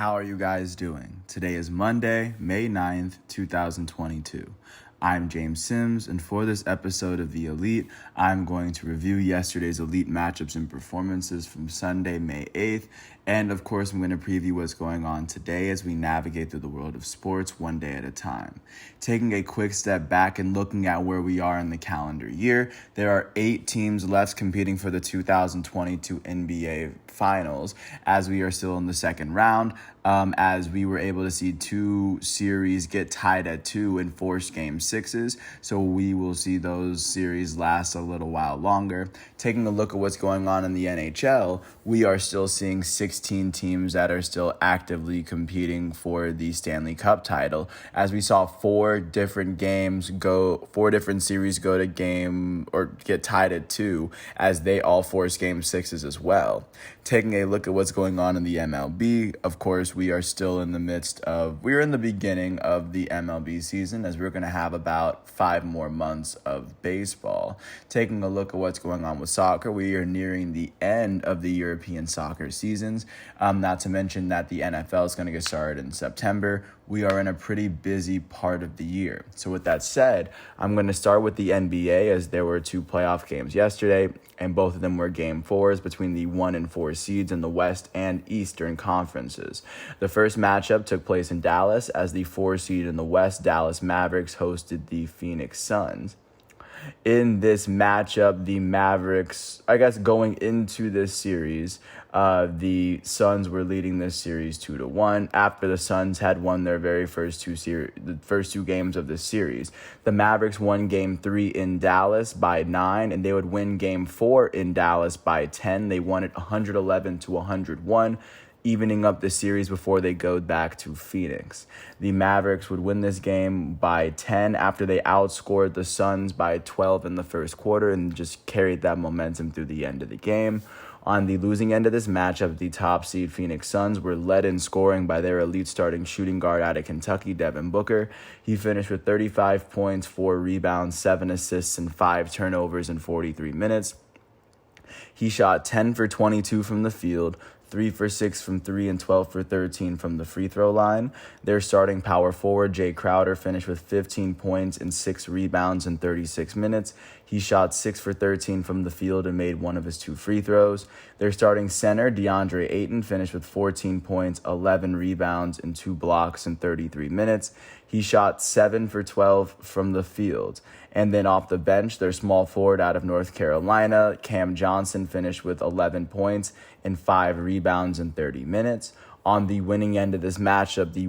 How are you guys doing? Today is Monday, May 9th, 2022. I'm James Sims, and for this episode of The Elite, I'm going to review yesterday's Elite matchups and performances from Sunday, May 8th, and of course, I'm going to preview what's going on today as we navigate through the world of sports one day at a time. Taking a quick step back and looking at where we are in the calendar year, there are 8 teams left competing for the 2022 NBA Finals, as we are still in the second round, as we were able to see 2 series get tied at 2 in forced game 6s, so we will see those series last a little while longer. Taking a look at what's going on in the NHL, we are still seeing 16 teams that are still actively competing for the Stanley Cup title, as we saw 4 different series go to game or get tied at 2, as they all force game 6s as well. Taking a look at what's going on in the MLB, of course, we're in the beginning of the MLB season, as we're going to have about 5 more months of baseball. Taking a look at what's going on with soccer, we are nearing the end of the European soccer seasons, not to mention that the NFL is going to get started in September. We are in a pretty busy part of the year. So with that said, I'm going to start with the NBA, as there were 2 playoff games yesterday, and both of them were game 4s between the 1 and 4 seeds in the West and Eastern conferences. The first matchup took place in Dallas, as the 4 seed in the West, Dallas Mavericks, hosted the Phoenix Suns. In this matchup, the Mavericks, going into this series, the Suns were leading this series 2-1 after the Suns had won their very first two games of this series. The Mavericks won game 3 in Dallas by 9, and they would win game 4 in Dallas by 10. They won it 111-101. Evening up the series before they go back to Phoenix. The Mavericks would win this game by 10 after they outscored the Suns by 12 in the first quarter and just carried that momentum through the end of the game. On the losing end of this matchup, the top seed Phoenix Suns were led in scoring by their elite starting shooting guard out of Kentucky, Devin Booker. He finished with 35 points, 4 rebounds, 7 assists, and 5 turnovers in 43 minutes. He shot 10 for 22 from the field, 3 for 6 from 3, and 12 for 13 from the free throw line. Their starting power forward, Jay Crowder, finished with 15 points and 6 rebounds in 36 minutes. He shot 6 for 13 from the field and made 1 of his 2 free throws. Their starting center, DeAndre Ayton, finished with 14 points, 11 rebounds, and 2 blocks in 33 minutes. He shot 7 for 12 from the field. And then off the bench, their small forward out of North Carolina, Cam Johnson, finished with 11 points and 5 rebounds in 30 minutes. On the winning end of this matchup, the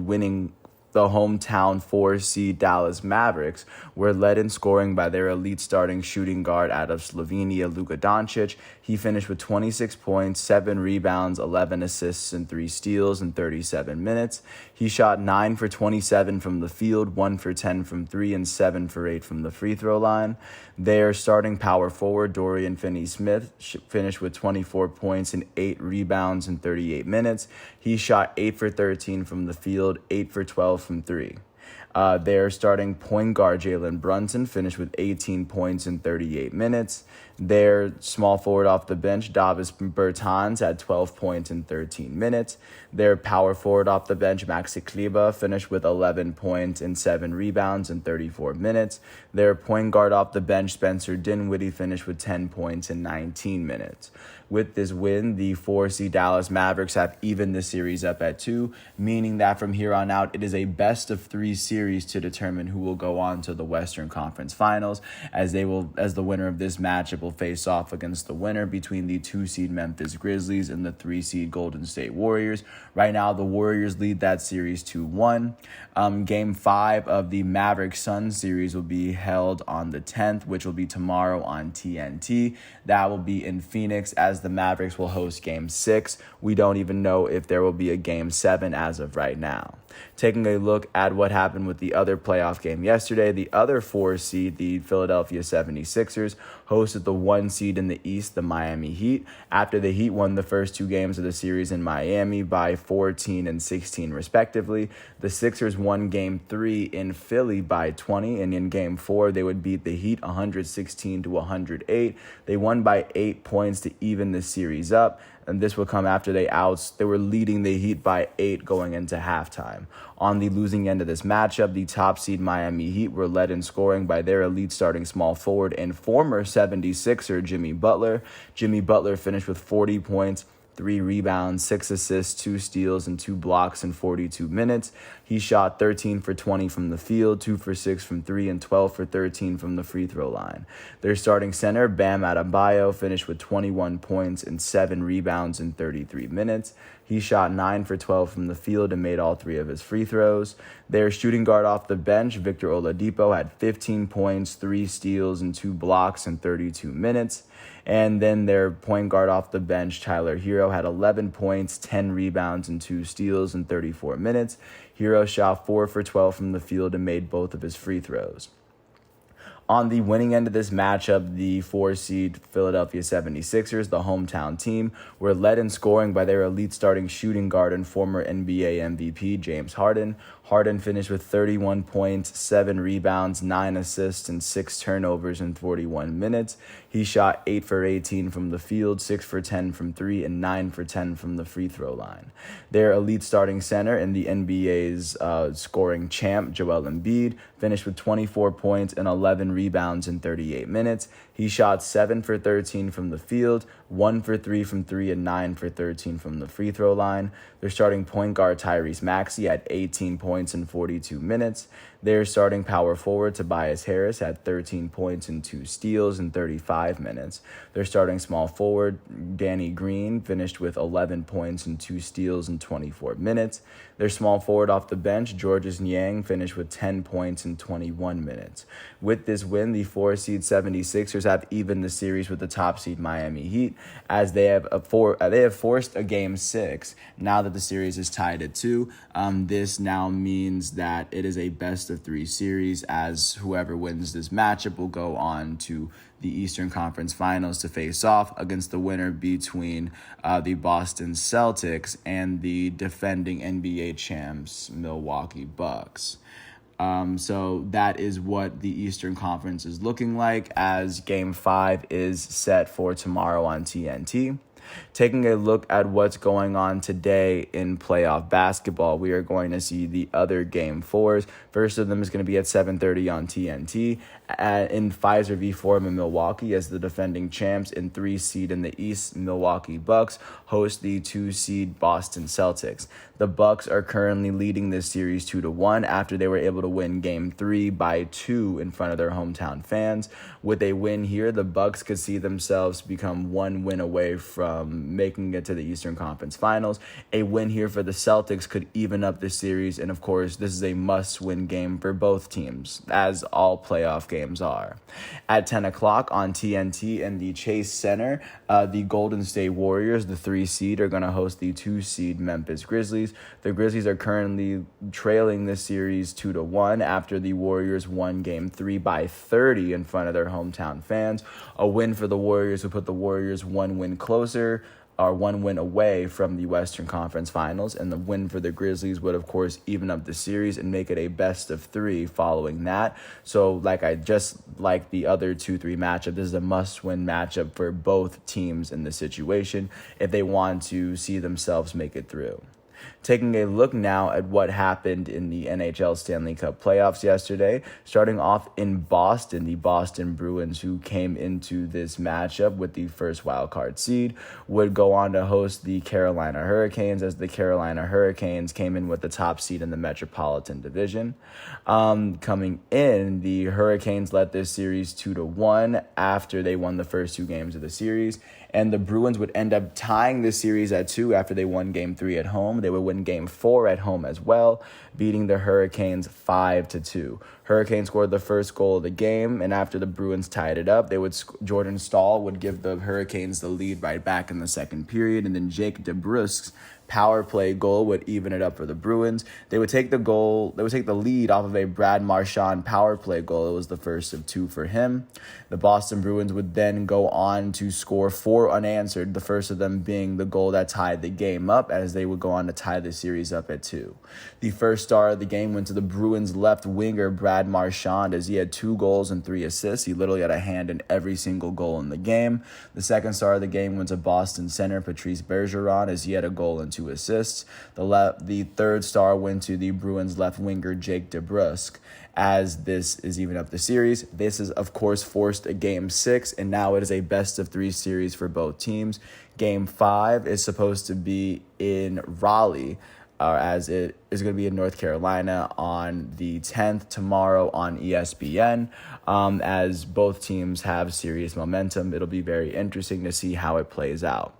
hometown 4 seed Dallas Mavericks were led in scoring by their elite starting shooting guard out of Slovenia, Luka Doncic. He finished with 26 points, 7 rebounds, 11 assists, and 3 steals in 37 minutes. He shot 9 for 27 from the field, 1 for 10 from 3, and 7 for 8 from the free throw line. Their starting power forward, Dorian Finney-Smith, finished with 24 points and 8 rebounds in 38 minutes. He shot 8 for 13 from the field, 8 for 12 from 3. Their starting point guard, Jalen Brunson, finished with 18 points in 38 minutes. Their small forward off the bench, Davis Bertans, had 12 points in 13 minutes. Their power forward off the bench, Maxi Kleber, finished with 11 points and 7 rebounds in 34 minutes. Their point guard off the bench, Spencer Dinwiddie, finished with 10 points in 19 minutes. With this win, the 4 seed Dallas Mavericks have evened the series up at 2, meaning that from here on out, it is a best of 3 series to determine who will go on to the Western Conference Finals, as the winner of this matchup will face off against the winner between the 2 seed Memphis Grizzlies and the 3 seed Golden State Warriors. Right now, the Warriors lead that series 2-1. Game 5 of the Mavericks-Suns series will be held on the 10th, which will be tomorrow on TNT. That will be in Phoenix, as the Mavericks will host Game 6. We don't even know if there will be a Game 7 as of right now. Taking a look at what happened with the other playoff game yesterday, the other 4 seed, the Philadelphia 76ers, hosted the 1 seed in the East, the Miami Heat, after the Heat won the first 2 games of the series in Miami by 14 and 16 respectively. The Sixers won Game 3 in Philly by 20, and in Game 4 they would beat the Heat 116-108. They won by 8 points to even the series up. and this would come after they were leading the Heat by 8 going into halftime. On the losing end of this matchup, the top seed Miami Heat were led in scoring by their elite starting small forward and former 76er Jimmy Butler. Jimmy Butler finished with 40 points, 3 rebounds, 6 assists, 2 steals, and 2 blocks in 42 minutes. He shot 13 for 20 from the field, 2 for 6 from 3, and 12 for 13 from the free throw line. Their starting center, Bam Adebayo, finished with 21 points and 7 rebounds in 33 minutes. He shot 9 for 12 from the field and made all 3 of his free throws. Their shooting guard off the bench, Victor Oladipo, had 15 points, 3 steals, and 2 blocks in 32 minutes. And then their point guard off the bench, Tyler Hero, had 11 points, 10 rebounds, and 2 steals in 34 minutes. Hero shot 4 for 12 from the field and made both of his free throws. On the winning end of this matchup, the 4-seed Philadelphia 76ers, the hometown team, were led in scoring by their elite starting shooting guard and former NBA MVP, James Harden. Harden finished with 31 points, 7 rebounds, 9 assists, and 6 turnovers in 41 minutes. He shot 8 for 18 from the field, 6 for 10 from 3, and 9 for 10 from the free throw line. Their elite starting center and the NBA's scoring champ, Joel Embiid, finished with 24 points and 11 rebounds in 38 minutes. He shot 7 for 13 from the field, 1 for 3 from 3, and 9 for 13 from the free throw line. Their starting point guard, Tyrese Maxey, had 18 points in 42 minutes. Their starting power forward, Tobias Harris, had 13 points and 2 steals in 35 minutes. Their starting small forward, Danny Green, finished with 11 points and 2 steals in 24 minutes. Their small forward off the bench, Georges Niang, finished with 10 points in 21 minutes. With this win, the 4-seed 76ers have evened the series with the top seed Miami Heat, as they have forced a Game 6. Now that the series is tied at 2, this now means that it is a best-of-3 series, as whoever wins this matchup will go on to the Eastern Conference Finals to face off against the winner between the Boston Celtics and the defending NBA champs, Milwaukee Bucks. So that is what the Eastern Conference is looking like, as Game 5 is set for tomorrow on TNT. Taking a look at what's going on today in playoff basketball, we are going to see the other Game 4s. First of them is going to be at 7:30 on TNT in Pfizer v. Forum in Milwaukee, as the defending champs and 3-seed in the East, Milwaukee Bucks, host the 2-seed Boston Celtics. The Bucks are currently leading this series 2-1 after they were able to win Game 3 by 2 in front of their hometown fans. With a win here, the Bucks could see themselves become 1 win away from making it to the Eastern Conference Finals. A win here for the Celtics could even up the series, and of course, this is a must-win game for both teams, as all playoff games are. At 10 o'clock on TNT in the Chase Center, the Golden State Warriors, the 3-seed, are going to host the 2-seed Memphis Grizzlies. The Grizzlies are currently trailing this series 2-1 after the Warriors won Game 3 by 30 in front of their hometown fans. A win for the Warriors would put the Warriors 1 win closer, or 1 win away from the Western Conference Finals, and the win for the Grizzlies would, of course, even up the series and make it a best-of-3 following that. So, like the other 2-3 matchup, this is a must-win matchup for both teams in this situation if they want to see themselves make it through. Taking a look now at what happened in the NHL Stanley Cup playoffs yesterday, starting off in Boston, the Boston Bruins, who came into this matchup with the first wildcard seed, would go on to host the Carolina Hurricanes, as the Carolina Hurricanes came in with the top seed in the Metropolitan Division. Coming in, the Hurricanes led this series 2-1 after they won the first 2 games of the series, and the Bruins would end up tying the series at 2 after they won Game 3 at home. They would win Game 4 at home as well, beating the Hurricanes 5-2. Hurricanes scored the first goal of the game, and after the Bruins tied it up, Jordan Staal would give the Hurricanes the lead right back in the second period, and then Jake DeBrusk's power play goal would even it up for the Bruins. They would take the lead off of a Brad Marchand power play goal. It was the first of 2 for him. The Boston Bruins would then go on to score 4 unanswered, the first of them being the goal that tied the game up, as they would go on to tie the series up at 2. The first star of the game went to the Bruins left winger Brad Marchand, as he had 2 goals and 3 assists. He literally had a hand in every single goal in the game. The second star of the game went to Boston center Patrice Bergeron, as he had a goal and 2 assists. The third star went to the Bruins left winger Jake DeBrusk, as this is even up the series. This is, of course, forced a Game 6, and now it is a best-of-3 series for both teams. Game 5 is supposed to be in Raleigh, as it is going to be in North Carolina on the 10th tomorrow on ESPN. As both teams have serious momentum, it'll be very interesting to see how it plays out.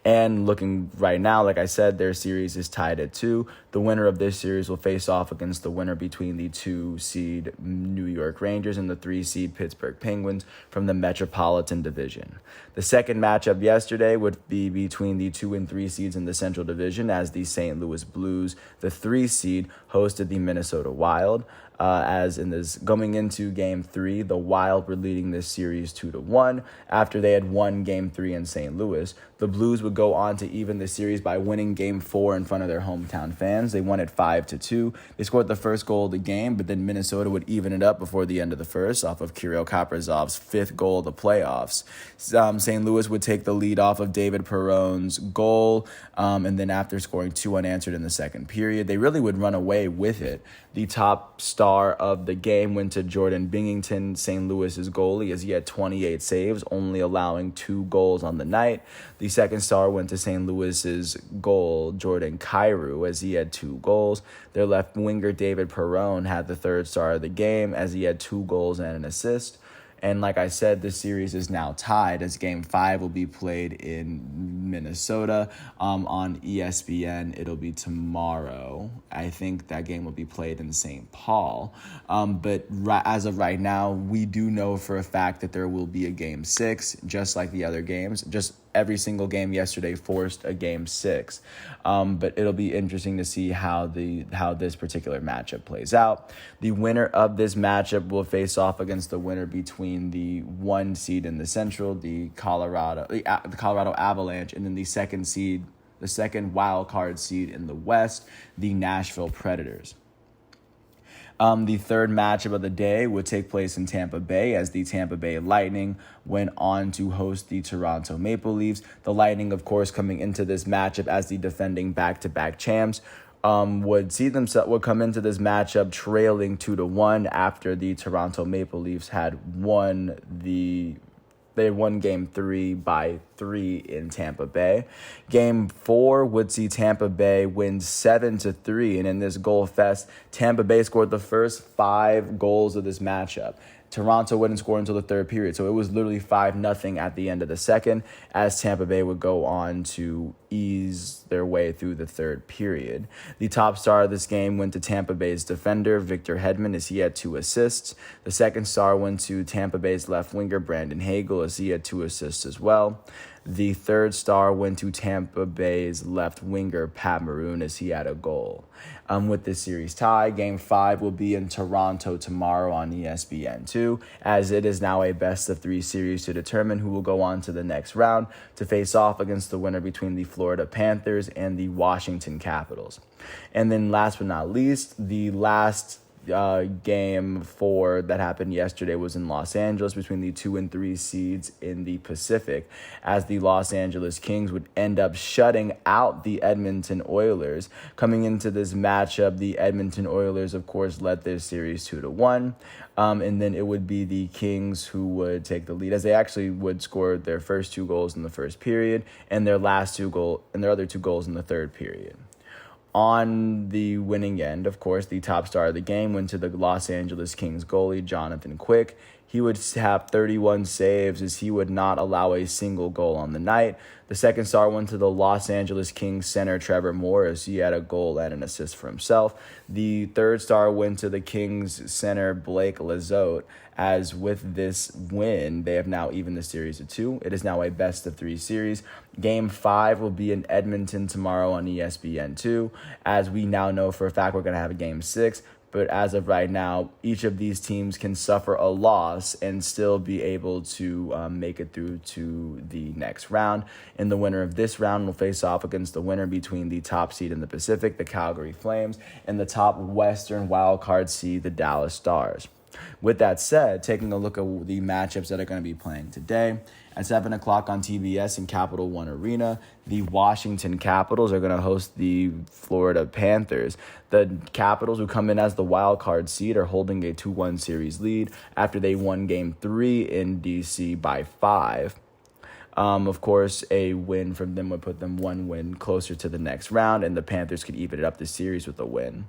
And looking right now, like I said, their series is tied at 2. The winner of this series will face off against the winner between the 2-seed New York Rangers and the 3-seed Pittsburgh Penguins from the Metropolitan Division. The second matchup yesterday would be between the 2 and 3 seeds in the Central Division, as the St. Louis Blues, the 3-seed, hosted the Minnesota Wild. As in this going into Game 3, the Wild were leading this series 2-1 after they had won Game 3 in St. Louis. The Blues would go on to even the series by winning Game 4 in front of their hometown fans. They won it 5-2. They scored the first goal of the game, but then Minnesota would even it up before the end of the first off of Kirill Kaprizov's 5th goal of the playoffs. St. Louis would take the lead off of David Perron's goal, and then after scoring 2 unanswered in the second period, they really would run away with it. The top star of the game went to Jordan Binnington, St. Louis's goalie, as he had 28 saves, only allowing 2 goals on the night. The second star went to St. Louis's goal, Jordan Kyrou, as he had 2 goals. Their left winger, David Perron, had the third star of the game, as he had 2 goals and an assist. And like I said, this series is now tied, as Game 5 will be played in Minnesota on ESPN. It'll be tomorrow. I think that game will be played in St. Paul. But as of right now, we do know for a fact that there will be a Game 6, just like the other games. Just every single game yesterday forced a Game 6. But it'll be interesting to see how this particular matchup plays out. The winner of this matchup will face off against the winner between the 1 seed in the Central, the Colorado Avalanche, and then the second wild card seed in the West, the Nashville Predators. The third matchup of the day would take place in Tampa Bay, as the Tampa Bay Lightning went on to host the Toronto Maple Leafs. The Lightning, of course, coming into this matchup as the defending back-to-back champs, would come into this matchup trailing 2-1 after the Toronto Maple Leafs had won Game 3 by 3 in Tampa Bay. Game 4 would see Tampa Bay win 7-3, and in this goal fest, Tampa Bay scored the first 5 goals of this matchup. Toronto wouldn't score until the third period, so it was literally 5-0 at the end of the second, as Tampa Bay would go on to ease their way through the third period. The top star of this game went to Tampa Bay's defender, Victor Hedman, as he had 2 assists. The second star went to Tampa Bay's left winger, Brandon Hagel, as he had 2 assists as well. The third star went to Tampa Bay's left winger, Pat Maroon, as he had a goal. With this series tie, Game 5 will be in Toronto tomorrow on ESPN2, as it is now a best-of-3 series to determine who will go on to the next round to face off against the winner between the Florida Panthers and the Washington Capitals. And then last but not least, the last Game 4 that happened yesterday was in Los Angeles between the 2 and 3 seeds in the Pacific, as the Los Angeles Kings would end up shutting out the Edmonton Oilers. Coming into this matchup, the Edmonton Oilers, of course, led their series 2-1, and then it would be the Kings who would take the lead, as they actually would score their first 2 goals in the first period and their other 2 goals in the third period. On the winning end, of course, the top star of the game went to the Los Angeles Kings goalie, Jonathan Quick. He would have 31 saves as he would not allow a single goal on the night. The second star went to the Los Angeles Kings center Trevor Moore as he had a goal and an assist for himself. The third star went to the Kings center Blake Lizotte, as with this win, they have now evened the series to 2. It is now a best-of-3 series. Game 5 will be in Edmonton tomorrow on ESPN2. As we now know for a fact, we're going to have a Game 6. But as of right now, each of these teams can suffer a loss and still be able to make it through to the next round. And the winner of this round will face off against the winner between the top seed in the Pacific, the Calgary Flames, and the top Western wildcard seed, the Dallas Stars. With that said, taking a look at the matchups that are going to be playing today, at 7 o'clock on TBS in Capital One Arena, the Washington Capitals are going to host the Florida Panthers. The Capitals, who come in as the wild card seed, are holding a 2-1 series lead after they won Game 3 in D.C. by 5. Of course, a win from them would put them one win closer to the next round, and the Panthers could even it up the series with a win.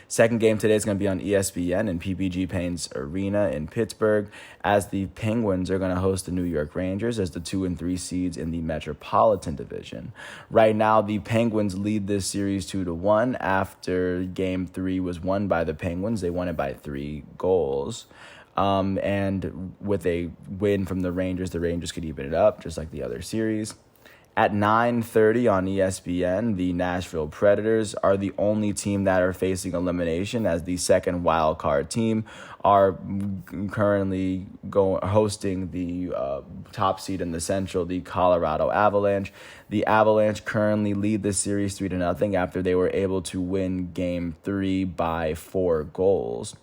Second game today is going to be on ESPN in PPG Paints Arena in Pittsburgh, as the Penguins are going to host the New York Rangers as the 2 and 3 seeds in the Metropolitan Division. Right now, the Penguins lead this series 2-1 after Game 3 was won by the Penguins. They won it by 3 goals. And with a win from the Rangers could even it up, just like the other series. At 9:30 on ESPN, the Nashville Predators are the only team that are facing elimination, as the second wild card team are currently hosting the top seed in the Central, the Colorado Avalanche. The Avalanche currently lead the series 3-0 after they were able to win Game 3 by 4 goals.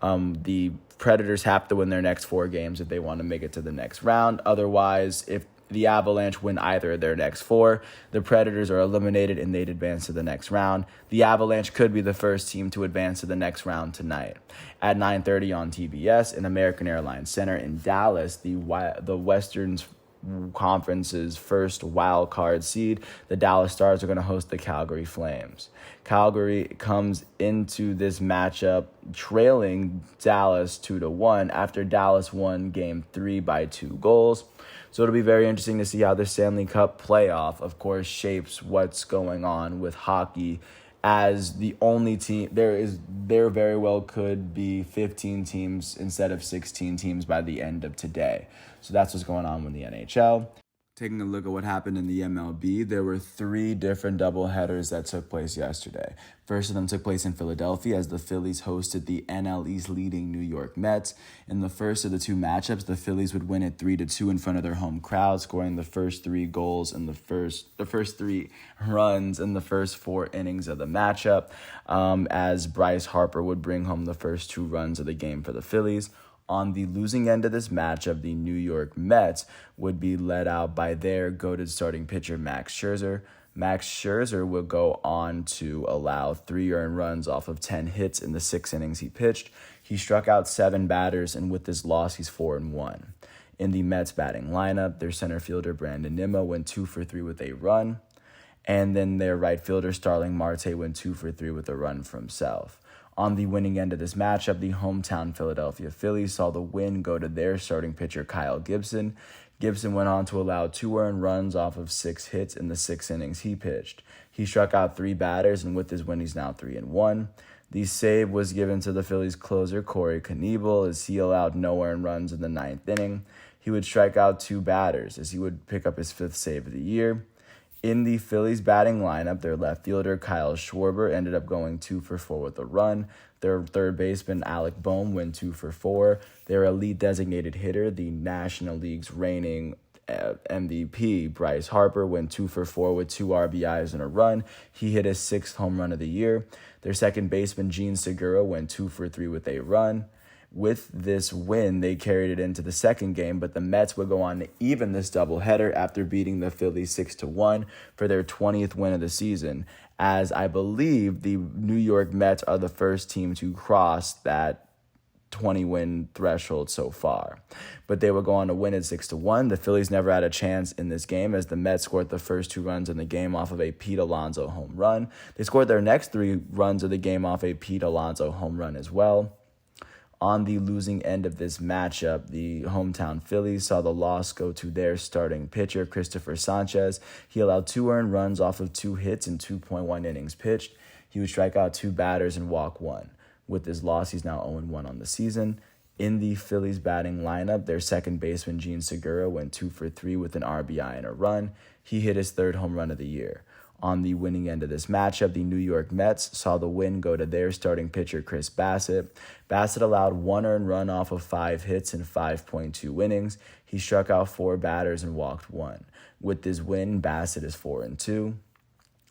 The Predators have to win their next 4 games if they want to make it to the next round. Otherwise, if the Avalanche win either of their next 4, the Predators are eliminated and they'd advance to the next round. The Avalanche could be the first team to advance to the next round tonight. At 9:30 on TBS in American Airlines Center in Dallas, the Western Conference's first wild card seed, the Dallas Stars, are going to host the Calgary Flames. Calgary comes into this matchup trailing Dallas 2-1 after Dallas won Game 3 by 2 goals. So it'll be very interesting to see how the Stanley Cup playoff, of course, shapes what's going on with hockey, as the only team there very well could be 15 teams instead of 16 teams by the end of today. So that's what's going on with the NHL. Taking a look at what happened in the MLB, there were 3 different doubleheaders that took place yesterday. First of them took place in Philadelphia as the Phillies hosted the NL East leading New York Mets. In the first of the 2 matchups, the Phillies would win it 3-2 in front of their home crowd, scoring the first 3 goals in the first 3 runs in the first 4 innings of the matchup, as Bryce Harper would bring home the first 2 runs of the game for the Phillies. On the losing end of this matchup, the New York Mets would be led out by their goated starting pitcher, Max Scherzer. Max Scherzer would go on to allow 3 earned runs off of 10 hits in the 6 innings he pitched. He struck out 7 batters, and with this loss, he's 4-1. In the Mets batting lineup, their center fielder, Brandon Nimmo, went 2 for 3 with a run. And then their right fielder, Starling Marte, went 2 for 3 with a run for himself. On the winning end of this matchup, the hometown Philadelphia Phillies saw the win go to their starting pitcher, Kyle Gibson. Gibson went on to allow 2 earned runs off of 6 hits in the 6 innings he pitched. He struck out 3 batters, and with his win, he's now 3-1. The save was given to the Phillies closer, Corey Knebel, as he allowed no earned runs in the 9th inning. He would strike out 2 batters, as he would pick up his 5th save of the year. In the Phillies batting lineup, their left fielder, Kyle Schwarber, ended up going 2 for 4 with a run. Their third baseman, Alec Bohm, went 2 for 4. Their elite designated hitter, the National League's reigning MVP, Bryce Harper, went 2 for 4 with 2 RBIs and a run. He hit his 6th home run of the year. Their second baseman, Gene Segura, went 2 for 3 with a run. With this win, they carried it into the second game, but the Mets would go on to even this doubleheader after beating the Phillies 6-1 for their 20th win of the season, as I believe the New York Mets are the first team to cross that 20-win threshold so far. But they would go on to win it 6-1. The Phillies never had a chance in this game, as the Mets scored the first 2 runs in the game off of a Pete Alonso home run. They scored their next 3 runs of the game off a Pete Alonso home run as well. On the losing end of this matchup, the hometown Phillies saw the loss go to their starting pitcher, Christopher Sanchez. He allowed 2 earned runs off of 2 hits in 2.1 innings pitched. He would strike out 2 batters and walk 1. With this loss, he's now 0-1 on the season. In the Phillies batting lineup, their second baseman, Jean Segura, went 2 for 3 with an RBI and a run. He hit his 3rd home run of the year. On the winning end of this matchup, the New York Mets saw the win go to their starting pitcher, Chris Bassitt. Bassitt allowed 1 earned run off of 5 hits in 5.2 innings. He struck out 4 batters and walked 1. With this win, Bassitt is 4-2.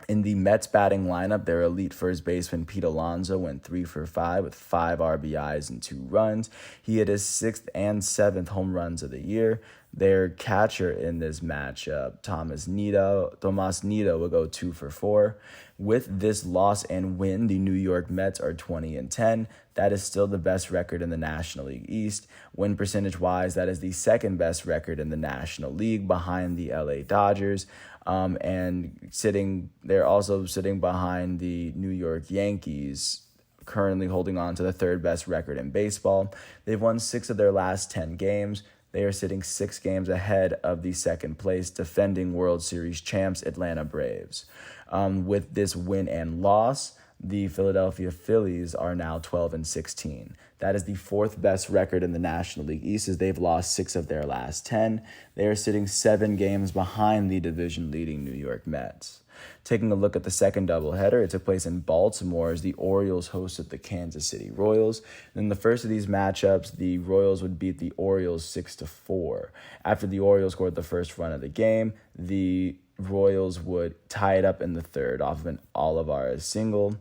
In the Mets batting lineup, their elite first baseman Pete Alonso went 3 for 5 with 5 RBIs and 2 runs. He hit his 6th and 7th home runs of the year. Their catcher in this matchup, Tomas Nido, will go 2 for 4. With this loss and win, the New York Mets are 20-10. That is still the best record in the National League East. Win percentage-wise, that is the 2nd best record in the National League behind the LA Dodgers. They're also sitting behind the New York Yankees, currently holding on to the 3rd best record in baseball. They've won 6 of their last 10 games. They are sitting 6 games ahead of the 2nd place defending World Series champs Atlanta Braves. With this win and loss, the Philadelphia Phillies are now 12-16. That is the 4th best record in the National League East, as they've lost 6 of their last 10. They are sitting 7 games behind the division-leading New York Mets. Taking a look at the second doubleheader, it took place in Baltimore as the Orioles hosted the Kansas City Royals. In the first of these matchups, the Royals would beat the Orioles 6-4. After the Orioles scored the first run of the game, the Royals would tie it up in the 3rd off of an Olivares single.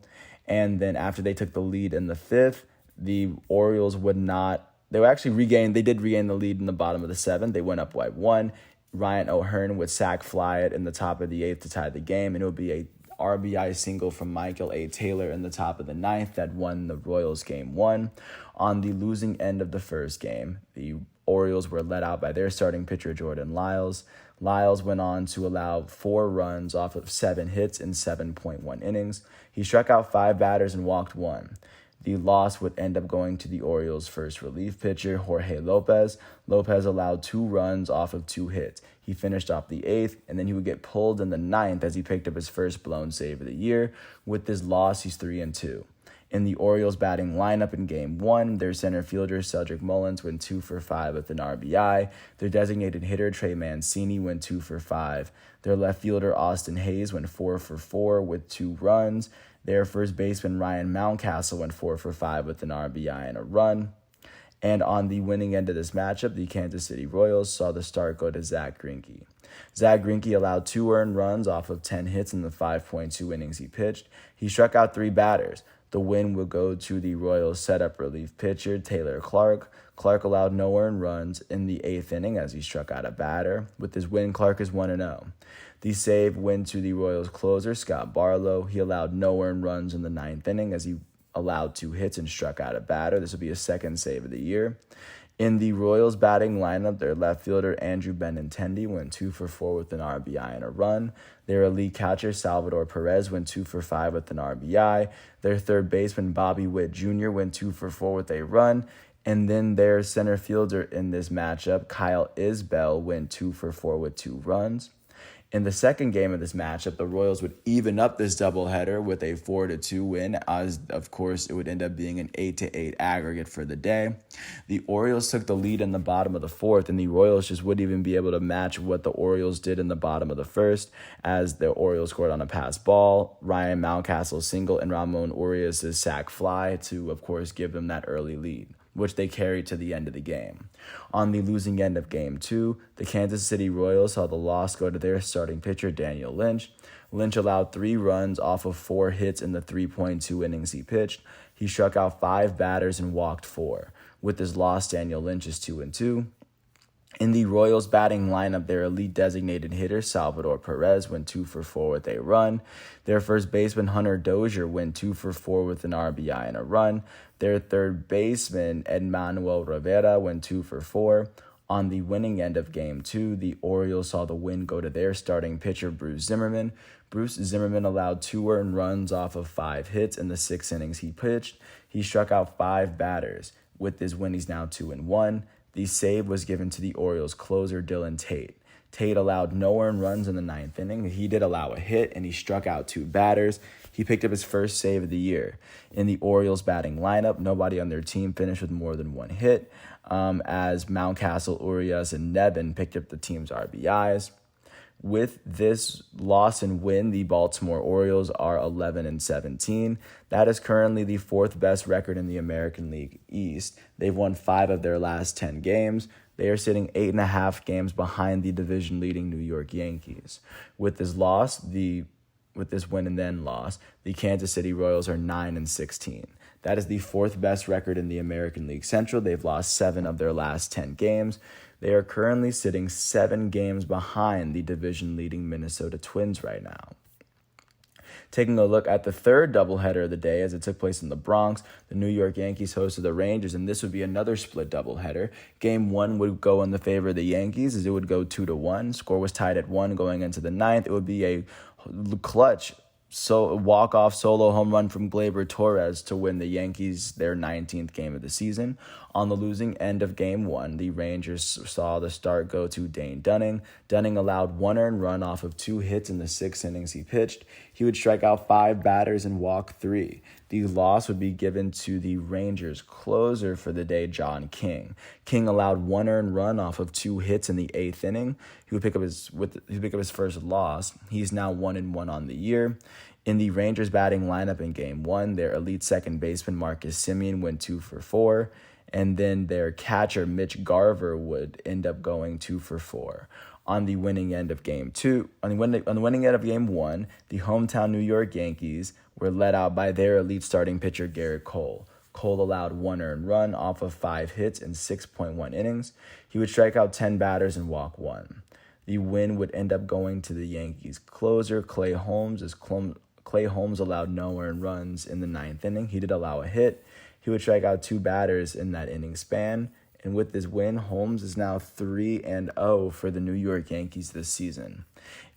And then after they took the lead in the 5th, the Orioles did regain the lead in the bottom of the 7th. They went up by 1. Ryan O'Hearn would sac fly it in the top of the 8th to tie the game, and it would be a RBI single from Michael A. Taylor in the top of the 9th that won the Royals game 1. On the losing end of the first game, the Orioles were let out by their starting pitcher, Jordan Lyles. Lyles went on to allow 4 runs off of 7 hits in 7.1 innings. He struck out 5 batters and walked 1. The loss would end up going to the Orioles' first relief pitcher, Jorge Lopez. Lopez allowed 2 runs off of 2 hits. He finished off the 8th, and then he would get pulled in the 9th as he picked up his first blown save of the year. With this loss, he's 3-2. In the Orioles batting lineup in Game 1, their center fielder, Cedric Mullins, went 2 for 5 with an RBI. Their designated hitter, Trey Mancini, went 2 for 5. Their left fielder, Austin Hayes, went 4 for 4 with 2 runs. Their first baseman, Ryan Mountcastle, went 4 for 5 with an RBI and a run. And on the winning end of this matchup, the Kansas City Royals saw the start go to Zach Greinke. Zach Greinke allowed 2 earned runs off of 10 hits in the 5.2 innings he pitched. He struck out 3 batters. The win will go to the Royals' setup relief pitcher, Taylor Clark. Clark allowed no earned runs in the 8th inning as he struck out a batter. With his win, Clark is 1-0. The save went to the Royals' closer, Scott Barlow. He allowed no earned runs in the 9th inning as he allowed 2 hits and struck out a batter. This will be his 2nd save of the year. In the Royals batting lineup, their left fielder, Andrew Benintendi, went 2 for 4 with an RBI and a run. Their elite catcher, Salvador Perez, went 2 for 5 with an RBI. Their third baseman, Bobby Witt Jr., went 2 for 4 with a run. And then their center fielder in this matchup, Kyle Isbell, went 2 for 4 with 2 runs. In the second game of this matchup, the Royals would even up this doubleheader with a 4-2 win, as of course it would end up being an 8-8 aggregate for the day. The Orioles took the lead in the bottom of the 4th, and the Royals just wouldn't even be able to match what the Orioles did in the bottom of the 1st, as the Orioles scored on a pass ball, Ryan Mountcastle's single, and Ramon Urias' sac fly to, of course, give them that early lead, which they carried to the end of the game. On the losing end of Game 2, the Kansas City Royals saw the loss go to their starting pitcher, Daniel Lynch. Lynch allowed 3 runs off of 4 hits in the 3.2 innings he pitched. He struck out 5 batters and walked 4. With his loss, Daniel Lynch is 2-2. In the Royals batting lineup, their elite designated hitter, Salvador Perez, went 2 for 4 with a run. Their first baseman, Hunter Dozier, went 2 for 4 with an RBI and a run. Their third baseman, Edmanuel Rivera, went 2 for 4. On the winning end of Game 2, the Orioles saw the win go to their starting pitcher, Bruce Zimmerman. Bruce Zimmerman allowed 2 earned runs off of 5 hits in the 6 innings he pitched. He struck out 5 batters. With this win, he's now 2-1. The save was given to the Orioles closer Dylan Tate. Tate allowed no earned runs in the ninth inning. He did allow a hit, and he struck out 2 batters. He picked up his first save of the year. In the Orioles batting lineup, nobody on their team finished with more than 1 hit, as Mountcastle, Urias, and Nevin picked up the team's RBIs. With this loss and win, the Baltimore Orioles are 11-17. That is currently the 4th best record in the American League East. They've won 5 of their last 10 games. They are sitting 8.5 games behind the division-leading New York Yankees. With this win and then loss, the Kansas City Royals are 9-16. That is the 4th best record in the American League Central. They've lost 7 of their last 10 games. They are currently sitting 7 games behind the division-leading Minnesota Twins right now. Taking a look at the third doubleheader of the day as it took place in the Bronx, the New York Yankees hosted the Rangers, and this would be another split doubleheader. Game 1 would go in the favor of the Yankees as it would go 2-1. Score was tied at 1 going into the ninth. It would be a clutch walk-off solo home run from Gleyber Torres to win the Yankees their 19th game of the season. On the losing end of Game 1, the Rangers saw the start go to Dane Dunning. Dunning allowed 1 earned run off of 2 hits in the 6 innings he pitched. He would strike out 5 batters and walk 3. The loss would be given to the Rangers closer for the day, John King. King allowed 1 earned run off of 2 hits in the 8th inning. He would pick up his first loss. He's now 1-1 on the year. In the Rangers batting lineup in Game 1, their elite second baseman Marcus Semien went 2 for 4, and then their catcher Mitch Garver would end up going 2 for 4. On the winning end of Game 1, the hometown New York Yankees were led out by their elite starting pitcher Garrett Cole. Cole allowed 1 earned run off of 5 hits in 6.1 innings. He would strike out 10 batters and walk 1. The win would end up going to the Yankees closer Clay Holmes, as Clay Holmes allowed no earned runs in the 9th inning. He did allow a hit. He would strike out 2 batters in that inning span. And with this win, Holmes is now 3-0 for the New York Yankees this season.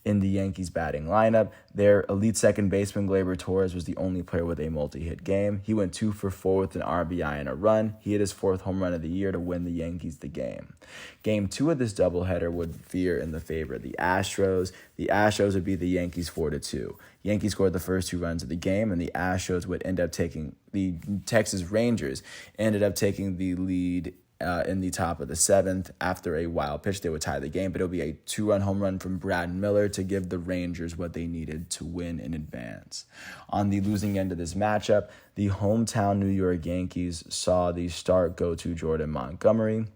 In the Yankees batting lineup, their elite second baseman Gleyber Torres was the only player with a multi-hit game. He went 2 for 4 with an RBI and a run. He hit his 4th home run of the year to win the Yankees the game. Game 2 of this doubleheader would veer in the favor of the Astros. The Astros would beat the Yankees 4-2. Yankees scored the first 2 runs of the game, and the Astros would end up taking the Texas Rangers ended up taking the lead in the top of the 7th. After a wild pitch, they would tie the game, but it would be a 2-run home run from Brad Miller to give the Rangers what they needed to win in advance. On the losing end of this matchup, the hometown New York Yankees saw the start go to Jordan Montgomery.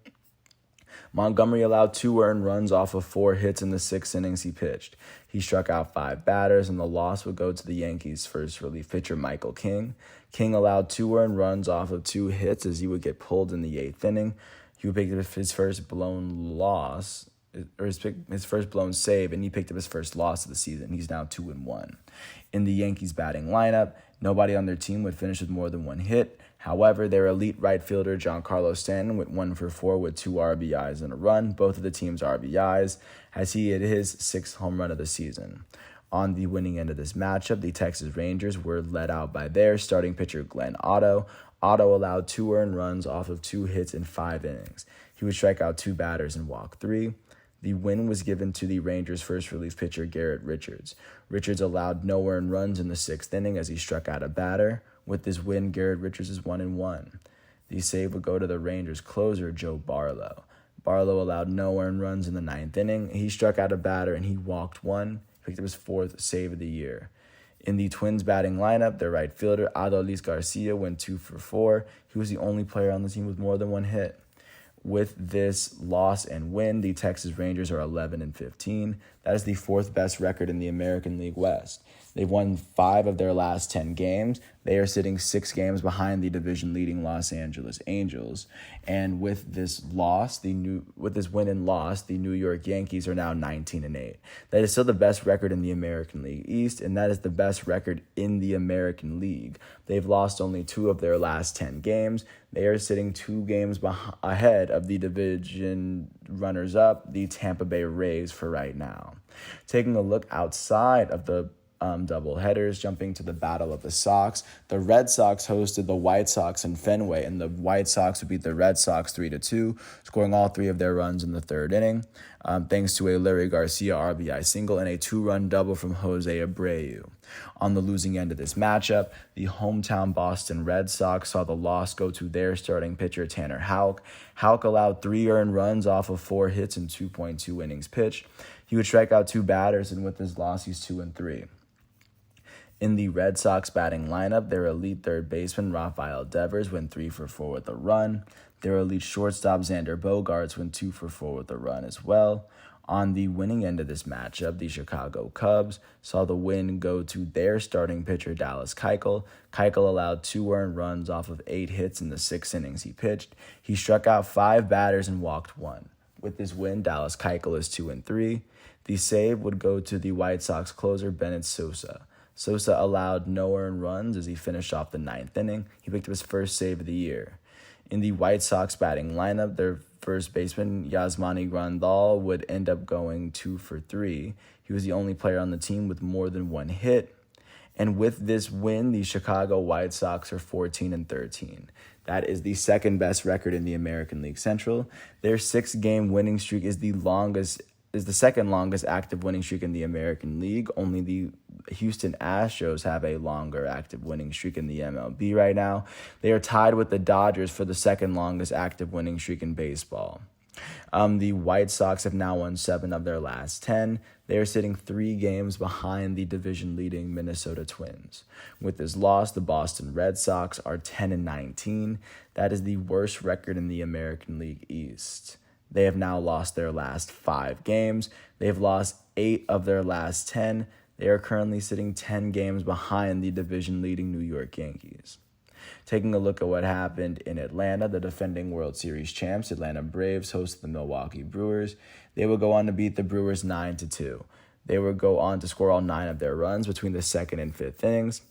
Montgomery allowed 2 earned runs off of 4 hits in the 6 innings he pitched. He struck out 5 batters, and the loss would go to the Yankees' first relief pitcher, Michael King. King allowed 2 earned runs off of 2 hits as he would get pulled in the 8th inning. He would pick up his first blown loss, or his first blown save, and he picked up his first loss of the season. He's now 2-1. In the Yankees batting lineup, nobody on their team would finish with more than 1 hit. However, their elite right fielder, Giancarlo Stanton, went 1 for 4 with 2 RBIs and a run, both of the team's RBIs, as he hit his 6th home run of the season. On the winning end of this matchup, the Texas Rangers were led out by their starting pitcher, Glenn Otto. Otto allowed 2 earned runs off of 2 hits in 5 innings. He would strike out 2 batters and walk 3. The win was given to the Rangers' first relief pitcher, Garrett Richards. Richards allowed no earned runs in the 6th inning as he struck out a batter. With this win, Garrett Richards is 1-1. The save would go to the Rangers' closer, Joe Barlow. Barlow allowed no earned runs in the 9th inning. He struck out a batter and he walked 1. Picked up his 4th save of the year. In the Twins batting lineup, their right fielder, Adolis Garcia, went 2 for 4. He was the only player on the team with more than 1 hit. With this loss and win, the Texas Rangers are 11-15. That is the 4th best record in the American League West. They've won 5 of their last 10 games. They are sitting 6 games behind the division-leading Los Angeles Angels. And with this win and loss, the New York Yankees are now 19-8. That is still the best record in the American League East, and that is the best record in the American League. They've lost only 2 of their last 10 games. They are sitting 2 games ahead of the division runners-up, the Tampa Bay Rays, for right now. Taking a look outside of the double headers. Jumping to the Battle of the Sox, the Red Sox hosted the White Sox in Fenway, and the White Sox would beat the Red Sox 3-2, scoring all three of their runs in the third inning, thanks to a Larry Garcia RBI single and a 2-run double from Jose Abreu. On the losing end of this matchup, the hometown Boston Red Sox saw the loss go to their starting pitcher Tanner Houck. Houck allowed 3 earned runs off of 4 hits in 2.2 innings pitched. He would strike out 2 batters, and with his loss, he's 2-3. In the Red Sox batting lineup, their elite third baseman Rafael Devers went 3 for 4 with a run. Their elite shortstop Xander Bogaerts went 2 for 4 with a run as well. On the winning end of this matchup, the Chicago Cubs saw the win go to their starting pitcher Dallas Keuchel. Keuchel allowed 2 earned runs off of 8 hits in the 6 innings he pitched. He struck out 5 batters and walked 1. With this win, Dallas Keuchel is 2-3. The save would go to the White Sox closer Bennett Sosa. Sosa allowed no earned runs as he finished off the 9th inning. He picked up his first save of the year. In the White Sox batting lineup, their first baseman Yasmani Grandal would end up going 2 for 3. He was the only player on the team with more than 1 hit. And with this win, the Chicago White Sox are 14-13. That is the second best record in the American League Central. Their 6-game winning streak is the second longest active winning streak in the American League. Only the Houston Astros have a longer active winning streak in the MLB right now. They are tied with the Dodgers for the second longest active winning streak in baseball. The White Sox have now won 7 of their last 10. They are sitting 3 games behind the division-leading Minnesota Twins. With this loss, the Boston Red Sox are 10-19. That is the worst record in the American League East. They have now lost their last 5 games. They've lost 8 of their last 10. They are currently sitting 10 games behind the division-leading New York Yankees. Taking a look at what happened in Atlanta, the defending World Series champs, Atlanta Braves, hosted the Milwaukee Brewers. They would go on to beat the Brewers 9-2. They would go on to score all 9 of their runs between the 2nd and 5th innings.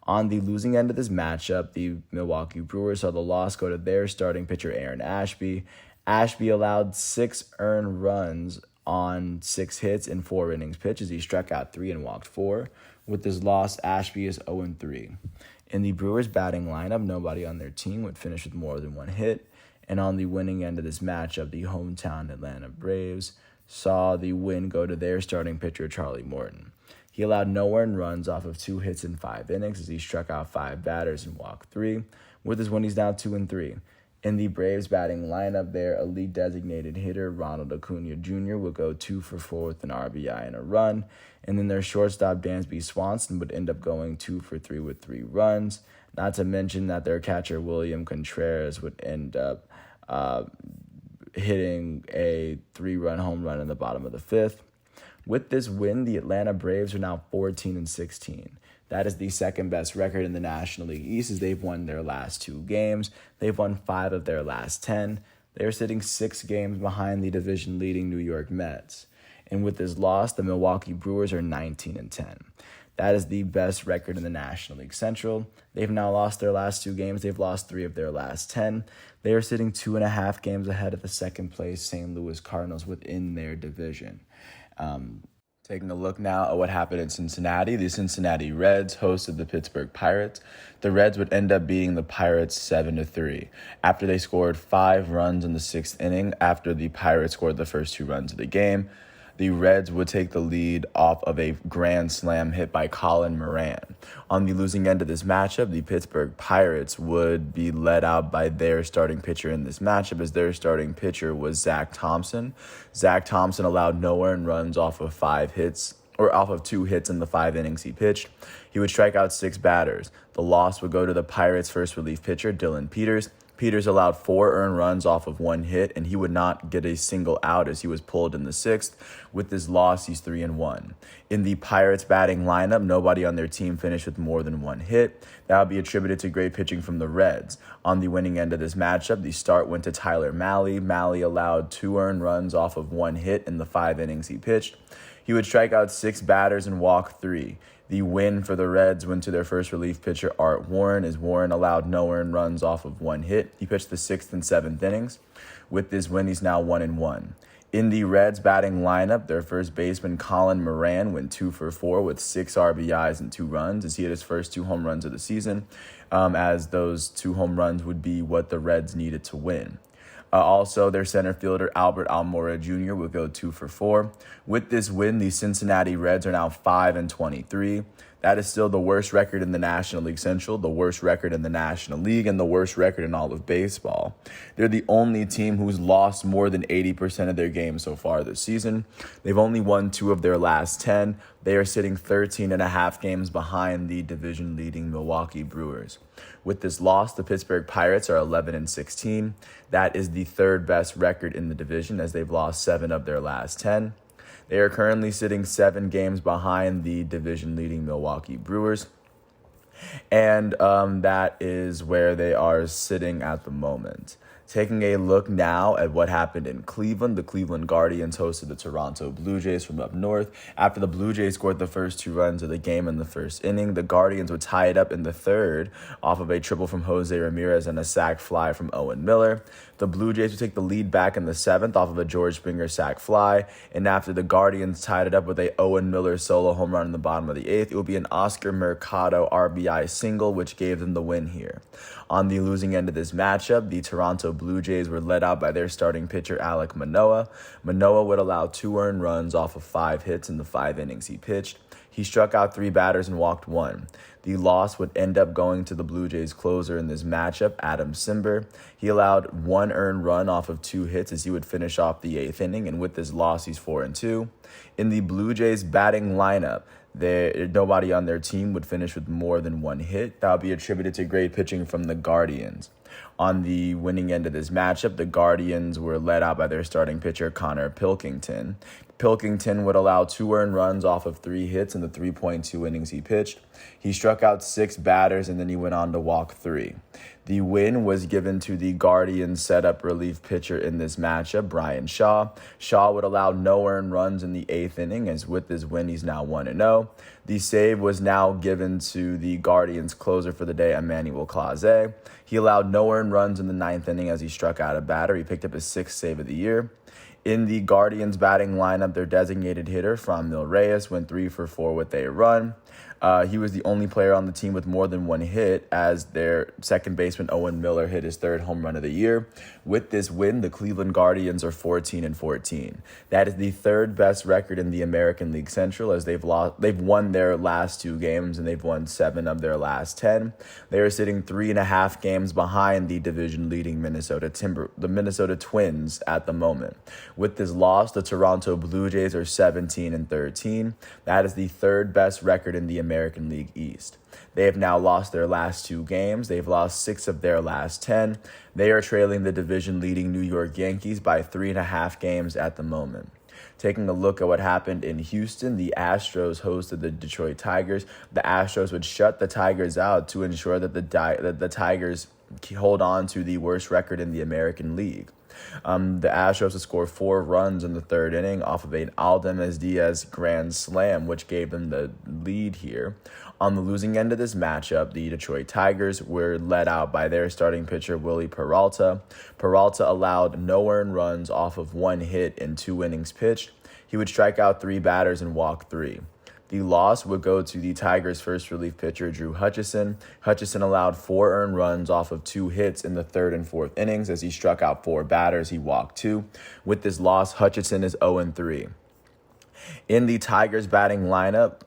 On the losing end of this matchup, the Milwaukee Brewers saw the loss go to their starting pitcher Aaron Ashby. Ashby allowed 6 earned runs on 6 hits in 4 innings pitched as he struck out 3 and walked 4. With this loss, Ashby is 0-3. In the Brewers batting lineup, nobody on their team would finish with more than 1 hit. And on the winning end of this matchup, the hometown Atlanta Braves saw the win go to their starting pitcher Charlie Morton. He allowed no earned runs off of 2 hits in 5 innings as he struck out 5 batters and walked 3. With his win, he's now 2-3. In the Braves batting lineup, their elite designated hitter, Ronald Acuna Jr., would go 2 for 4 with an RBI and a run. And then their shortstop, Dansby Swanson, would end up going 2 for 3 with 3 runs. Not to mention that their catcher, William Contreras, would end up hitting a 3-run home run in the bottom of the 5th. With this win, the Atlanta Braves are now 14-16. That is the second best record in the National League East as they've won their last 2 games. They've won 5 of their last 10. They're sitting 6 games behind the division-leading New York Mets. And with this loss, the Milwaukee Brewers are 19-10. That is the best record in the National League Central. They've now lost their last 2 games. They've lost 3 of their last 10. They are sitting 2.5 games ahead of the second-place St. Louis Cardinals within their division. Taking a look now at what happened in Cincinnati, the Cincinnati Reds hosted the Pittsburgh Pirates. The Reds would end up beating the Pirates 7-3 after they scored 5 runs in the 6th inning after the Pirates scored the first 2 runs of the game. The Reds would take the lead off of a grand slam hit by Colin Moran. On the losing end of this matchup, the Pittsburgh Pirates would be led out by their starting pitcher in this matchup, as their starting pitcher was Zach Thompson. Zach Thompson allowed no earned runs off of 2 hits in the 5 innings he pitched. He would strike out 6 batters. The loss would go to the Pirates' first relief pitcher, Dylan Peters. Peters allowed 4 earned runs off of 1 hit, and he would not get a single out as he was pulled in the 6th. With this loss, he's 3-1. In the Pirates batting lineup, nobody on their team finished with more than 1 hit. That would be attributed to great pitching from the Reds. On the winning end of this matchup, the start went to Tyler Mahle. Mahle allowed 2 earned runs off of 1 hit in the 5 innings he pitched. He would strike out 6 batters and walk 3. The win for the Reds went to their first relief pitcher, Art Warren, as Warren allowed no earned runs off of 1 hit. He pitched the 6th and 7th innings. With this win, he's now 1-1. In the Reds batting lineup, their first baseman Colin Moran went 2 for 4 with 6 RBIs and 2 runs as he hit his first 2 home runs of the season, as those 2 home runs would be what the Reds needed to win. Also, their center fielder Albert Almora Jr. will go 2 for 4. With this win, the Cincinnati Reds are now 5-23. That is still the worst record in the National League Central, the worst record in the National League, and the worst record in all of baseball. They're the only team who's lost more than 80% of their games so far this season. They've only won 2 of their last 10. They are sitting 13.5 games behind the division-leading Milwaukee Brewers. With this loss, the Pittsburgh Pirates are 11-16. That is the third best record in the division as they've lost 7 of their last 10. They are currently sitting 7 games behind the division-leading Milwaukee Brewers. And that is where they are sitting at the moment. Taking a look now at what happened in Cleveland, the Cleveland Guardians hosted the Toronto Blue Jays from up north. After the Blue Jays scored the first 2 runs of the game in the first inning, the Guardians would tie it up in the third off of a triple from Jose Ramirez and a sac fly from Owen Miller. The Blue Jays would take the lead back in the 7th off of a George Springer sac fly, and after the Guardians tied it up with a Owen Miller solo home run in the bottom of the 8th, it would be an Oscar Mercado RBI single, which gave them the win here. On the losing end of this matchup, the Toronto Blue Jays were led out by their starting pitcher, Alek Manoah. Manoah would allow 2 earned runs off of 5 hits in the 5 innings he pitched. He struck out 3 batters and walked 1. The loss would end up going to the Blue Jays closer in this matchup, Adam Cimber. He allowed 1 earned run off of 2 hits as he would finish off the 8th inning, and with this loss, he's 4-2. In the Blue Jays batting lineup, nobody on their team would finish with more than 1 hit. That would be attributed to great pitching from the Guardians. On the winning end of this matchup, the Guardians were led out by their starting pitcher, Connor Pilkington. Pilkington would allow 2 earned runs off of 3 hits in the 3.2 innings he pitched. He struck out 6 batters, and then he went on to walk 3. The win was given to the Guardians setup relief pitcher in this matchup, Bryan Shaw. Shaw would allow no earned runs in the 8th inning, as with this win, he's now 1-0. The save was now given to the Guardians closer for the day, Emmanuel Clase. He allowed no earned runs in the 9th inning as he struck out a batter. He picked up his 6th save of the year. In the Guardians batting lineup, their designated hitter, Franmil Reyes, went 3 for 4 with a run. He was the only player on the team with more than 1 hit, as their second baseman, Owen Miller, hit his 3rd home run of the year. With this win, the Cleveland Guardians are 14-14. That is the 3rd best record in the American League Central, as they've won their last 2 games, and they've won 7 of their last 10. They are sitting 3.5 games behind the division-leading the Minnesota Twins at the moment. With this loss, the Toronto Blue Jays are 17-13. That is the 3rd best record in the American League East. They have now lost their last 2 games. They've lost 6 of their last 10. They are trailing the division-leading New York Yankees by 3.5 games at the moment. Taking a look at what happened in Houston, the Astros hosted the Detroit Tigers. The Astros would shut the Tigers out to ensure that the Tigers hold on to the worst record in the American League. The Astros would score 4 runs in the 3rd inning off of an Aldemez Diaz grand slam, which gave them the lead here. On the losing end of this matchup, the Detroit Tigers were led out by their starting pitcher, Willie Peralta. Peralta allowed no earned runs off of 1 hit in 2 innings pitched. He would strike out 3 batters and walk 3. The loss would go to the Tigers' first relief pitcher, Drew Hutchison. Hutchison allowed 4 earned runs off of 2 hits in the 3rd and 4th innings. As he struck out 4 batters, he walked 2. With this loss, Hutchison is 0-3. In the Tigers batting lineup,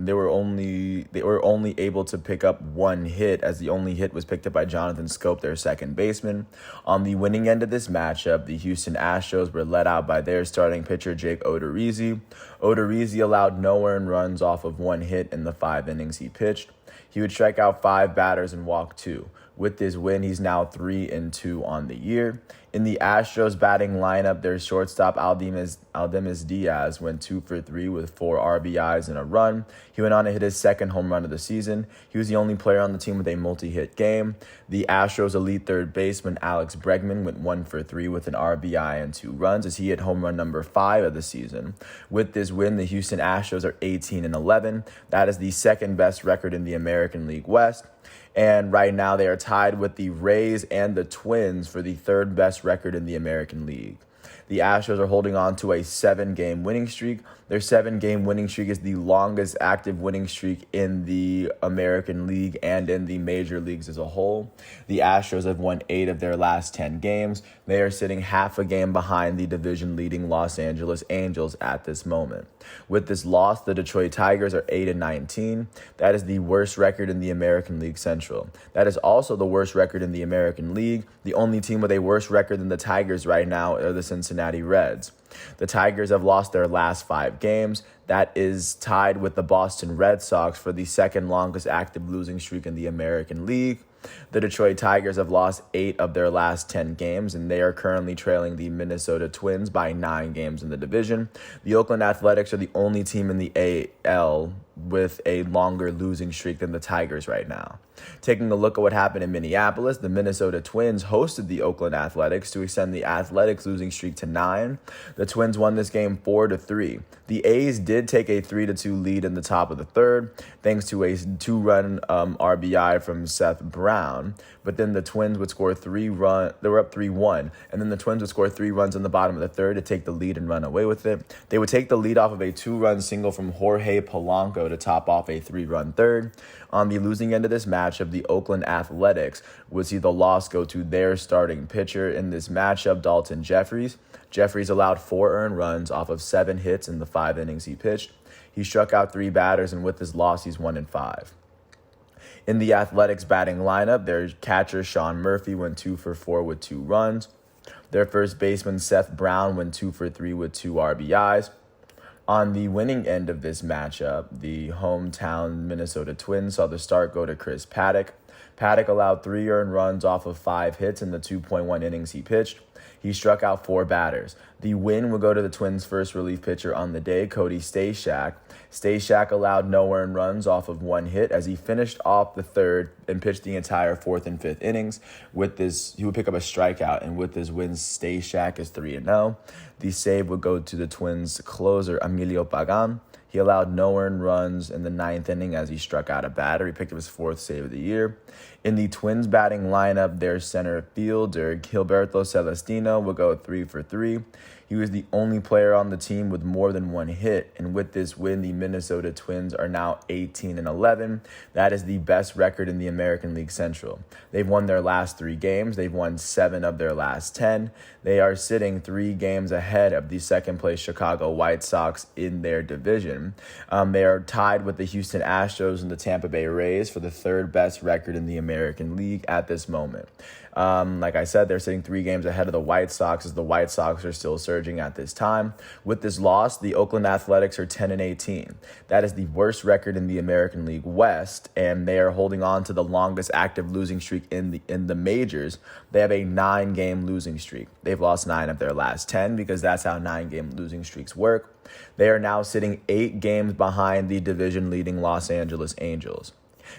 they were only able to pick up 1 hit, as the only hit was picked up by Jonathan Schoop, their second baseman. On the winning end of this matchup, the Houston Astros were led out by their starting pitcher, Jake Odorizzi. Odorizzi allowed no earned runs off of 1 hit in the 5 innings he pitched. He would strike out 5 batters and walk 2. With this win, he's now 3-2 on the year. In the Astros batting lineup, their shortstop Aldemez Diaz went 2 for 3 with 4 RBIs and a run. He went on to hit his 2nd home run of the season. He was the only player on the team with a multi-hit game. The Astros elite 3rd baseman Alex Bregman went 1 for 3 with an RBI and 2 runs as he hit home run number 5 of the season. With this win, the Houston Astros are 18-11. That is the 2nd best record in the American League West. And right now they are tied with the Rays and the Twins for the 3rd best record in the American League. The Astros are holding on to a 7-game winning streak. Their 7-game winning streak is the longest active winning streak in the American League and in the major leagues as a whole. The Astros have won 8 of their last 10 games. They are sitting half a game behind the division-leading Los Angeles Angels at this moment. With this loss, the Detroit Tigers are 8-19. That is the worst record in the American League Central. That is also the worst record in the American League. The only team with a worse record than the Tigers right now are the Cincinnati Reds. The Tigers have lost their last 5 games. That is tied with the Boston Red Sox for the second longest active losing streak in the American League. The Detroit Tigers have lost 8 of their last 10 games, and they are currently trailing the Minnesota Twins by 9 games in the division. The Oakland Athletics are the only team in the AL with a longer losing streak than the Tigers right now. Taking a look at what happened in Minneapolis, the Minnesota Twins hosted the Oakland Athletics to extend the Athletics' losing streak to 9. The Twins won this game 4-3. The A's did take a 3-2 lead in the top of the third, thanks to a 2-run RBI from Seth Brown. But then the Twins would score 3 runs. They were up 3-1, and then the Twins would score 3 runs in the bottom of the third to take the lead and run away with it. They would take the lead off of a 2-run single from Jorge Polanco to top off a 3-run third. On the losing end of this matchup, the Oakland Athletics would see the loss go to their starting pitcher in this matchup, Dalton Jeffries. Jeffries allowed 4 earned runs off of 7 hits in the 5 innings he pitched. He struck out 3 batters, and with his loss, he's 1-5. In the Athletics batting lineup, their catcher Sean Murphy went 2-for-4 with 2 runs. Their first baseman Seth Brown went 2-for-3 with 2 RBIs. On the winning end of this matchup, the hometown Minnesota Twins saw the start go to Chris Paddack. Paddack allowed 3 earned runs off of 5 hits in the 2.1 innings he pitched. He struck out 4 batters. The win would go to the Twins' first relief pitcher on the day, Cody Stashak. Stashak allowed no earned runs off of 1 hit as he finished off the third and pitched the entire 4th and 5th innings. With this, he would pick up a strikeout, and with his wins, Stashak is 3-0. The save would go to the Twins' closer, Emilio Pagan. He allowed no earned runs in the 9th inning as he struck out a batter. He picked up his 4th save of the year. In the Twins batting lineup, their center fielder, Gilberto Celestino, will go 3-for-3. He was the only player on the team with more than 1 hit, and with this win, the Minnesota Twins are now 18-11. That is the best record in the American League Central. They've won their last 3 games. They've won 7 of their last 10. They are sitting 3 games ahead of the second-place Chicago White Sox in their division. They are tied with the Houston Astros and the Tampa Bay Rays for the 3rd best record in the American League at this moment. Like I said, they're sitting 3 games ahead of the White Sox as the White Sox are still surging at this time. With this loss, the Oakland Athletics are 10-18. That is the worst record in the American League West, and they are holding on to the longest active losing streak in the majors. They have a 9-game losing streak. They've lost 9 of their last 10 because that's how 9-game losing streaks work. They are now sitting 8 games behind the division-leading Los Angeles Angels.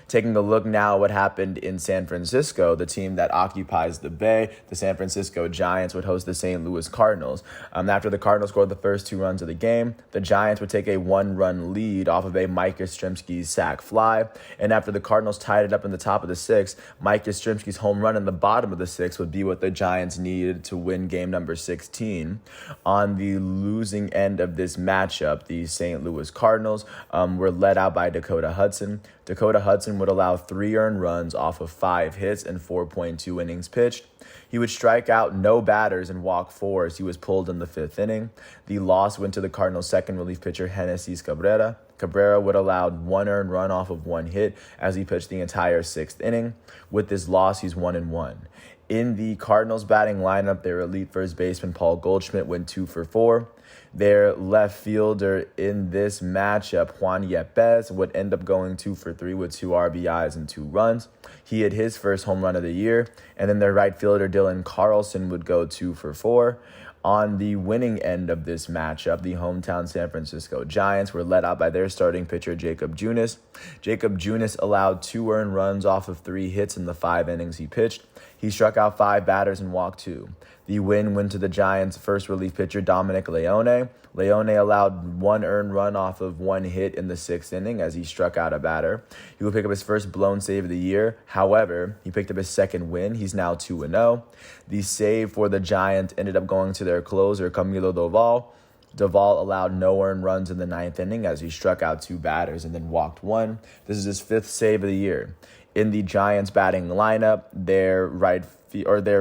Taking a look now at what happened in San Francisco, the team that occupies the Bay, the San Francisco Giants would host the St. Louis Cardinals. After the Cardinals scored the first 2 runs of the game, the Giants would take a 1-run lead off of a Mike Yastrzemski's sac fly. And after the Cardinals tied it up in the top of the 6th, Mike Yastrzemski's home run in the bottom of the 6th would be what the Giants needed to win game number 16. On the losing end of this matchup, the St. Louis Cardinals were led out by Dakota Hudson. Dakota Hudson would allow 3 earned runs off of 5 hits and 4.2 innings pitched. He would strike out no batters and walk 4 as he was pulled in the 5th inning. The loss went to the Cardinals' second relief pitcher, Genesis Cabrera. Cabrera would allow 1 earned run off of 1 hit as he pitched the entire 6th inning. With this loss, he's 1-1. In the Cardinals batting lineup, their elite first baseman, Paul Goldschmidt, went 2-for-4. Their left fielder in this matchup, Juan Yepez, would end up going 2-for-3 with 2 RBIs and 2 runs. He hit his first home run of the year. And then their right fielder, Dylan Carlson, would go 2-for-4. On the winning end of this matchup, the hometown San Francisco Giants were led out by their starting pitcher, Jacob Junis. Jacob Junis allowed 2 earned runs off of 3 hits in the 5 innings he pitched. He struck out 5 batters and walked 2. The win went to the Giants' first relief pitcher, Dominic Leone. Leone allowed one earned run off of one hit in the sixth inning as he struck out a batter. He will pick up his first blown save of the year. However, he picked up his second win. He's now 2-0. The save for the Giants ended up going to their closer, Camilo Doval. Doval allowed no earned runs in the ninth inning as he struck out two batters and then walked one. This is his fifth save of the year. In the Giants batting lineup, their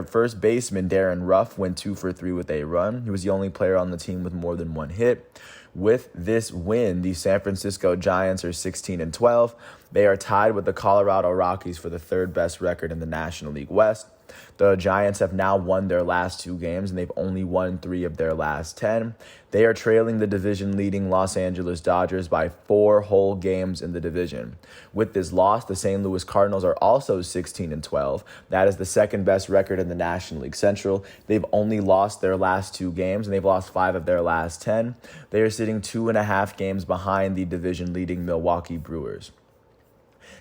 first baseman, Darren Ruff, went 2 for 3 with a run. He was the only player on the team with more than one hit. With this win, the San Francisco Giants are 16-12. They are tied with the Colorado Rockies for the third best record in the National League West. The Giants have now won their last 2 games, and they've only won 3 of their last 10. They are trailing the division-leading Los Angeles Dodgers by 4 whole games in the division. With this loss, the St. Louis Cardinals are also 16-12. That is the second best record in the National League Central. They've only lost their last 2 games, and they've lost 5 of their last 10. They are sitting 2.5 games behind the division-leading Milwaukee Brewers.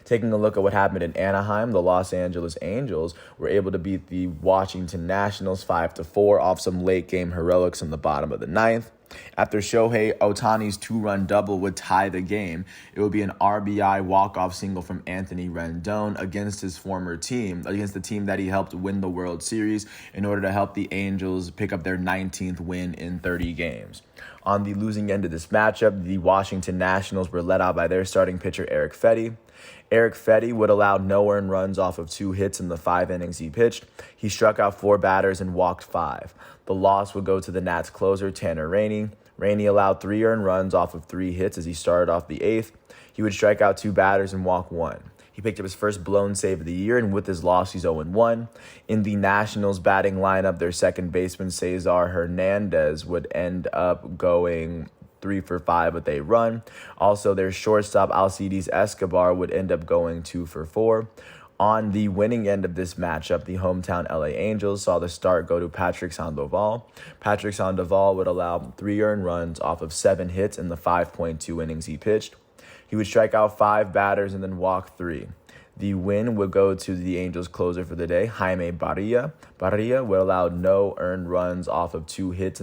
Taking a look at what happened in Anaheim, the Los Angeles Angels were able to beat the Washington Nationals 5-4 off some late-game heroics in the bottom of the ninth. After Shohei Ohtani's 2-run double would tie the game, it would be an RBI walk-off single from Anthony Rendon against his former team, against the team that he helped win the World Series in order to help the Angels pick up their 19th win in 30 games. On the losing end of this matchup, the Washington Nationals were led out by their starting pitcher, Erick Fedde. Erick Fedde would allow no earned runs off of 2 hits in the 5 innings he pitched. He struck out 4 batters and walked 5. The loss would go to the Nats closer, Tanner Rainey. Rainey allowed 3 earned runs off of 3 hits as he started off the 8th. He would strike out 2 batters and walk 1. He picked up his first blown save of the year, and with his loss, he's 0-1. In the Nationals batting lineup, their second baseman, Cesar Hernandez, would end up going 3 for 5 with a run. Also, their shortstop, Alcides Escobar, would end up going 2 for 4. On the winning end of this matchup, the hometown LA Angels saw the start go to Patrick Sandoval. Patrick Sandoval would allow 3 earned runs off of 7 hits in the 5.2 innings he pitched. He would strike out 5 batters and then walk 3. The win would go to the Angels' closer for the day, Jaime Barria. Barria would allow no earned runs off of 2 hits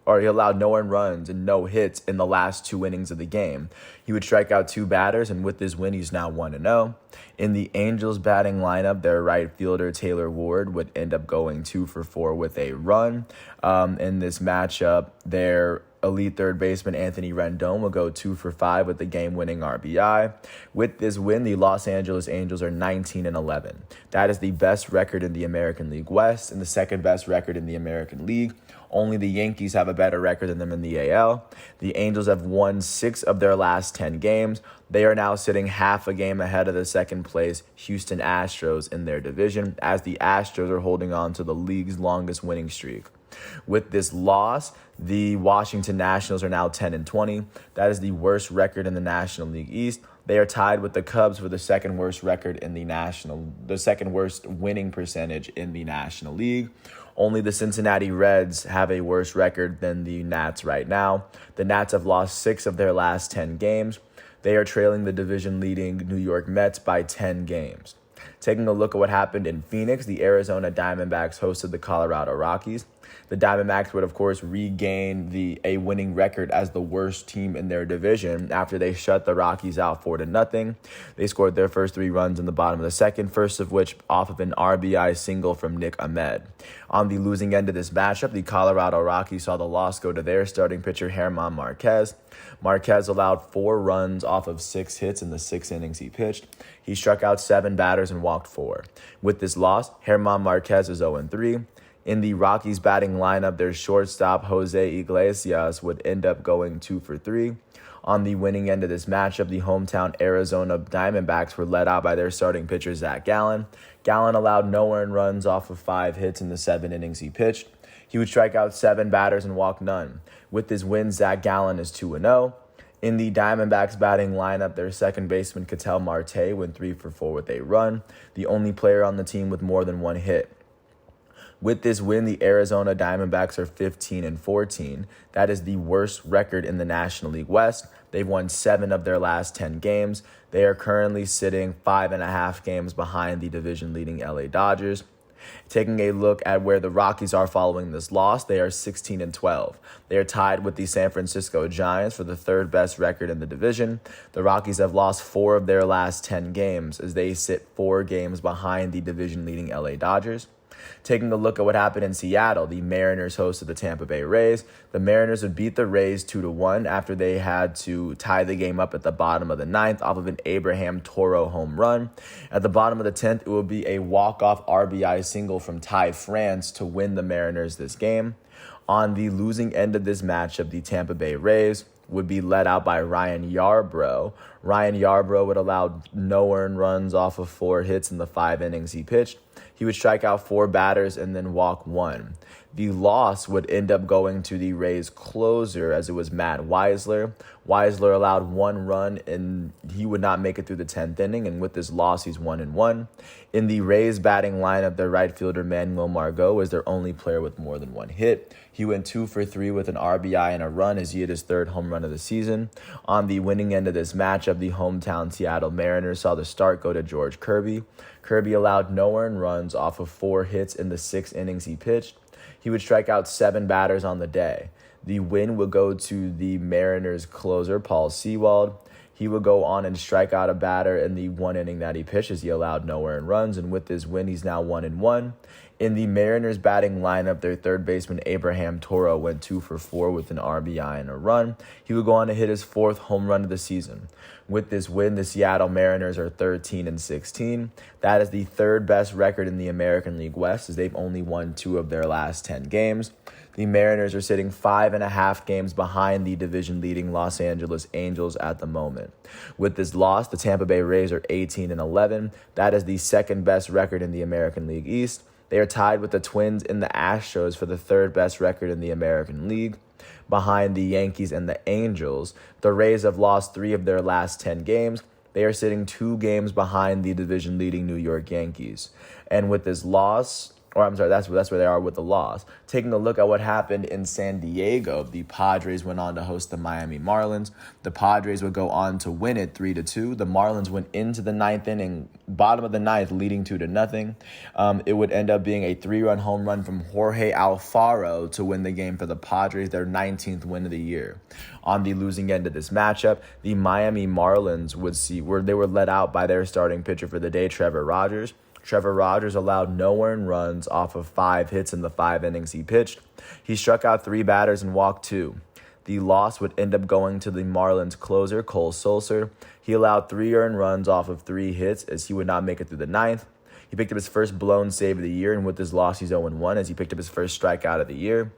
he allowed no earned runs and no hits in the last 2 innings of the game. He would strike out 2 batters, and with this win, he's now 1-0. In the Angels batting lineup, their right fielder, Taylor Ward, would end up going 2 for 4 with a run. In this matchup, their elite third baseman, Anthony Rendon, will go 2 for 5 with the game-winning RBI. With this win, the Los Angeles Angels are 19-11. That is the best record in the American League West and the second best record in the American League. Only the Yankees have a better record than them in the AL. The Angels have won 6 of their last 10 games. They are now sitting half a game ahead of the second place Houston Astros in their division, as the Astros are holding on to the league's longest winning streak. With this loss, the Washington Nationals are now 10-20. That is the worst record in the National League East. They are tied with the Cubs for the second worst record in the second worst winning percentage in the National League. Only the Cincinnati Reds have a worse record than the Nats right now. The Nats have lost 6 of their last 10 games. They are trailing the division-leading New York Mets by 10 games. Taking a look at what happened in Phoenix, the Arizona Diamondbacks hosted the Colorado Rockies. The Diamondbacks would, of course, regain a winning record as the worst team in their division after they shut the Rockies out 4-0. They scored their first 3 runs in the bottom of the second, first of which off of an RBI single from Nick Ahmed. On the losing end of this matchup, the Colorado Rockies saw the loss go to their starting pitcher, German Marquez. Marquez allowed 4 runs off of 6 hits in the 6 innings he pitched. He struck out 7 batters and walked 4. With this loss, German Marquez is 0-3. In the Rockies batting lineup, their shortstop, Jose Iglesias, would end up going 2 for 3. On the winning end of this matchup, the hometown Arizona Diamondbacks were led out by their starting pitcher, Zach Gallen. Gallen allowed no earned runs off of 5 hits in the 7 innings he pitched. He would strike out 7 batters and walk none. With this win, Zach Gallen is 2-0. In the Diamondbacks batting lineup, their second baseman, Ketel Marte, went 3 for 4 with a run, the only player on the team with more than 1 hit. With this win, the Arizona Diamondbacks are 15-14. That is the worst record in the National League West. They've won 7 of their last 10 games. They are currently sitting 5.5 games behind the division-leading LA Dodgers. Taking a look at where the Rockies are following this loss, they are 16-12. They are tied with the San Francisco Giants for the third best record in the division. The Rockies have lost 4 of their last 10 games as they sit 4 games behind the division-leading LA Dodgers. Taking a look at what happened in Seattle, the Mariners hosted the Tampa Bay Rays. The Mariners would beat the Rays 2-1 after they had to tie the game up at the bottom of the 9th off of an Abraham Toro home run. At the bottom of the 10th, it would be a walk-off RBI single from Ty France to win the Mariners this game. On the losing end of this matchup, the Tampa Bay Rays would be led out by Ryan Yarbrough. Ryan Yarbrough would allow no earned runs off of 4 hits in the 5 innings he pitched. He would strike out 4 batters and then walk 1. The loss would end up going to the Rays closer, as it was Matt Wisler. Wisler allowed 1 run and he would not make it through the 10th inning, and with this loss, he's 1-1. In the Rays batting lineup, their right fielder Manuel Margot was their only player with more than 1 hit. He went 2 for 3 with an RBI and a run as he hit his 3rd home run of the season. On the winning end of this matchup, the hometown Seattle Mariners saw the start go to George Kirby. Kirby allowed no earned runs off of 4 hits in the 6 innings he pitched. He would strike out 7 batters on the day. The win would go to the Mariners closer, Paul Sewald. He would go on and strike out a batter in the 1 inning that he pitched as he allowed no earned runs, and with this win, he's now 1-1. In the Mariners batting lineup, their third baseman Abraham Toro went 2 for 4 with an RBI and a run. He would go on to hit his 4th home run of the season. With this win, the Seattle Mariners are 13-16. That is the 3rd best record in the American League West, as they've only won 2 of their last 10 games. The Mariners are sitting 5.5 games behind the division-leading Los Angeles Angels at the moment. With this loss, the Tampa Bay Rays are 18-11. That is the 2nd best record in the American League East. They are tied with the Twins and the Astros for the 3rd best record in the American League. Behind the Yankees and the Angels, the Rays have lost 3 of their last 10 games. They are sitting 2 games behind the division-leading New York Yankees. And with this loss, that's where they are with the loss. Taking a look at what happened in San Diego, the Padres went on to host the Miami Marlins. The Padres would go on to win it 3-2. The Marlins went into the 9th inning, bottom of the 9th, leading 2-0. It would end up being a 3-run home run from Jorge Alfaro to win the game for the Padres, their 19th win of the year. On the losing end of this matchup, the Miami Marlins were led out by their starting pitcher for the day, Trevor Rogers. Trevor Rogers allowed no earned runs off of 5 hits in the 5 innings he pitched. He struck out 3 batters and walked 2. The loss would end up going to the Marlins closer, Cole Sulser. He allowed 3 earned runs off of 3 hits as he would not make it through the 9th. He picked up his first blown save of the year, and with this loss, he's 0-1 as he picked up his first strikeout of the year.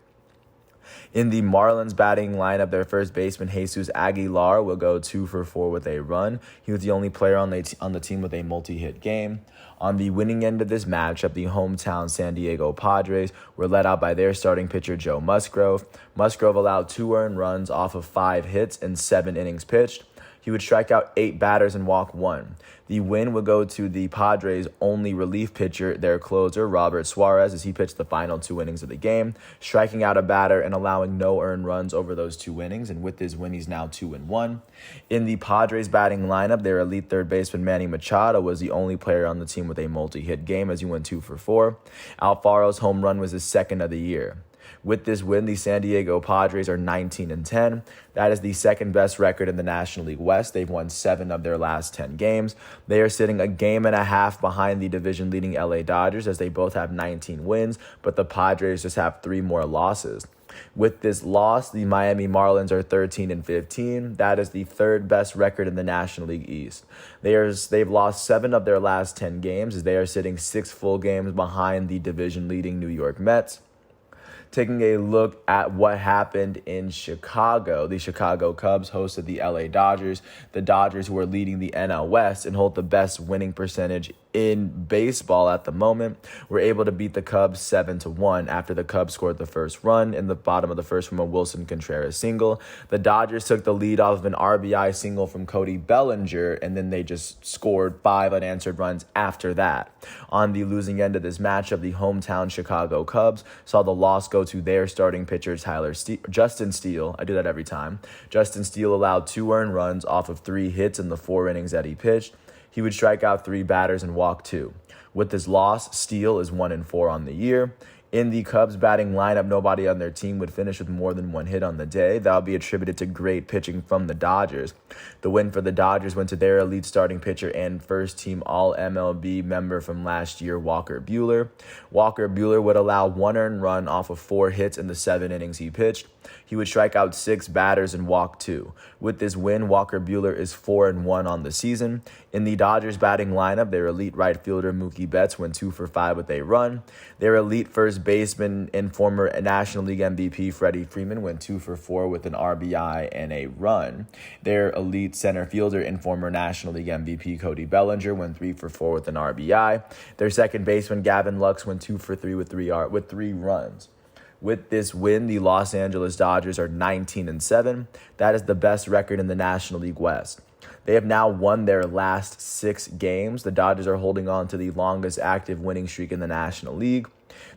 In the Marlins batting lineup, their first baseman, Jesus Aguilar, will go 2 for 4 with a run. He was the only player on the team with a multi-hit game. On the winning end of this matchup, the hometown San Diego Padres were led out by their starting pitcher, Joe Musgrove. Musgrove allowed 2 earned runs off of 5 hits in 7 innings pitched. He would strike out 8 batters and walk 1. The win would go to the Padres' only relief pitcher, their closer, Robert Suarez, as he pitched the final 2 innings of the game, striking out a batter and allowing no earned runs over those 2 innings. And with his win, he's now 2-1. In the Padres batting lineup, their elite third baseman, Manny Machado, was the only player on the team with a multi-hit game as he went 2 for 4. Alfaro's home run was his 2nd of the year. With this win, the San Diego Padres are 19-10. That is the 2nd best record in the National League West. They've won 7 of their last 10 games. They are sitting a game and a half behind the division-leading LA Dodgers as they both have 19 wins, but the Padres just have 3 more losses. With this loss, the Miami Marlins are 13-15. That is the 3rd best record in the National League East. They've lost 7 of their last 10 games as they are sitting 6 full games behind the division-leading New York Mets. Taking a look at what happened in Chicago, the Chicago Cubs hosted the LA Dodgers. The Dodgers, who are leading the NL West and hold the best winning percentage in baseball at the moment, were able to beat the Cubs 7-1 after the Cubs scored the first run in the bottom of the first from a Wilson Contreras single. The Dodgers took the lead off of an RBI single from Cody Bellinger, and then they just scored 5 unanswered runs after that. On the losing end of this matchup, the hometown Chicago Cubs saw the loss go to their starting pitcher, Justin Steele. I do that every time. Justin Steele allowed 2 earned runs off of 3 hits in the 4 innings that he pitched. He would strike out 3 batters and walk 2. With this loss, Steele is 1-4 on the year. In the Cubs batting lineup, nobody on their team would finish with more than one hit on the day. That would be attributed to great pitching from the Dodgers. The win for the Dodgers went to their elite starting pitcher and first-team All-MLB member from last year, Walker Buehler. Walker Buehler would allow 1 earned run off of 4 hits in the 7 innings he pitched. He would strike out 6 batters and walk 2. With this win, Walker Buehler is 4-1 on the season. In the Dodgers batting lineup, their elite right fielder Mookie Betts went 2 for 5 with a run. Their elite first baseman and former National League MVP Freddie Freeman went 2 for 4 with an RBI and a run. Their elite center fielder and former National League MVP Cody Bellinger went 3 for 4 with an RBI. Their second baseman Gavin Lux went 2 for 3 with 3 runs. With this win, the Los Angeles Dodgers are 19-7. That is the best record in the National League West. They have now won their last 6 games. The Dodgers are holding on to the longest active winning streak in the National League.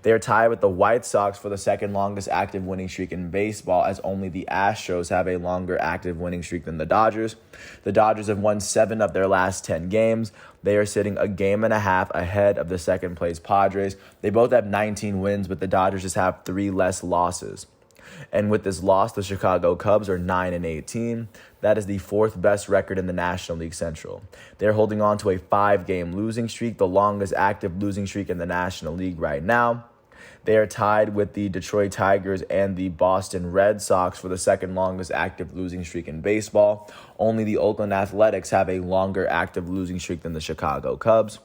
They are tied with the White Sox for the second longest active winning streak in baseball, as only the Astros have a longer active winning streak than the Dodgers. The Dodgers have won 7 of their last 10 games. They are sitting a game and a half ahead of the second-place Padres. They both have 19 wins, but the Dodgers just have 3 less losses. And with this loss, the Chicago Cubs are 9-18. That is the 4th best record in the National League Central. They're holding on to a 5-game losing streak, the longest active losing streak in the National League right now. They are tied with the Detroit Tigers and the Boston Red Sox for the second longest active losing streak in baseball. Only the Oakland Athletics have a longer active losing streak than the Chicago Cubs.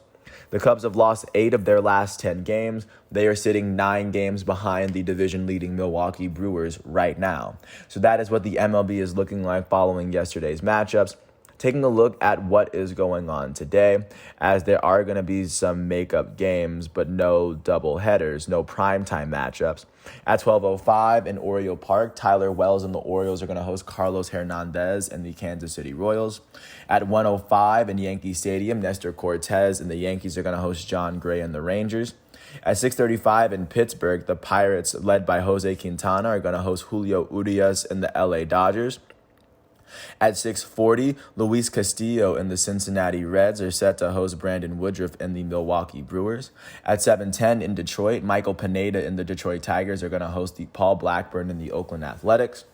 The Cubs have lost 8 of their last 10 games. They are sitting 9 games behind the division-leading Milwaukee Brewers right now. So that is what the MLB is looking like following yesterday's matchups. Taking a look at what is going on today, as there are going to be some makeup games, but no double headers, no primetime matchups. At 12:05 in Oriole Park, Tyler Wells and the Orioles are going to host Carlos Hernandez and the Kansas City Royals. At 1:05 in Yankee Stadium, Nestor Cortez and the Yankees are going to host John Gray and the Rangers. At 6:35 in Pittsburgh, the Pirates, led by Jose Quintana, are going to host Julio Urias and the LA Dodgers. At 6:40, Luis Castillo and the Cincinnati Reds are set to host Brandon Woodruff and the Milwaukee Brewers. At 7:10 in Detroit, Michael Pineda and the Detroit Tigers are going to host the Paul Blackburn and the Oakland Athletics.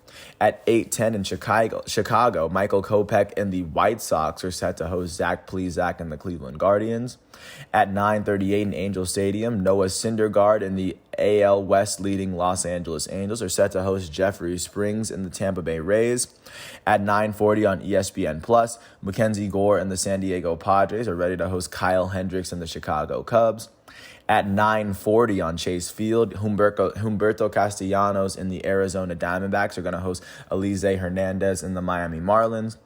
At 8:10 in Chicago, Michael Kopech and the White Sox are set to host Zach Plesac and the Cleveland Guardians. At 9:38 in Angel Stadium, Noah Syndergaard and the AL West leading Los Angeles Angels are set to host Jeffrey Springs and the Tampa Bay Rays. At 9:40 on ESPN+, Mackenzie Gore and the San Diego Padres are ready to host Kyle Hendricks and the Chicago Cubs. At 9:40 on Chase Field, Humberto Castellanos and the Arizona Diamondbacks are going to host Elise Hernandez and the Miami Marlins.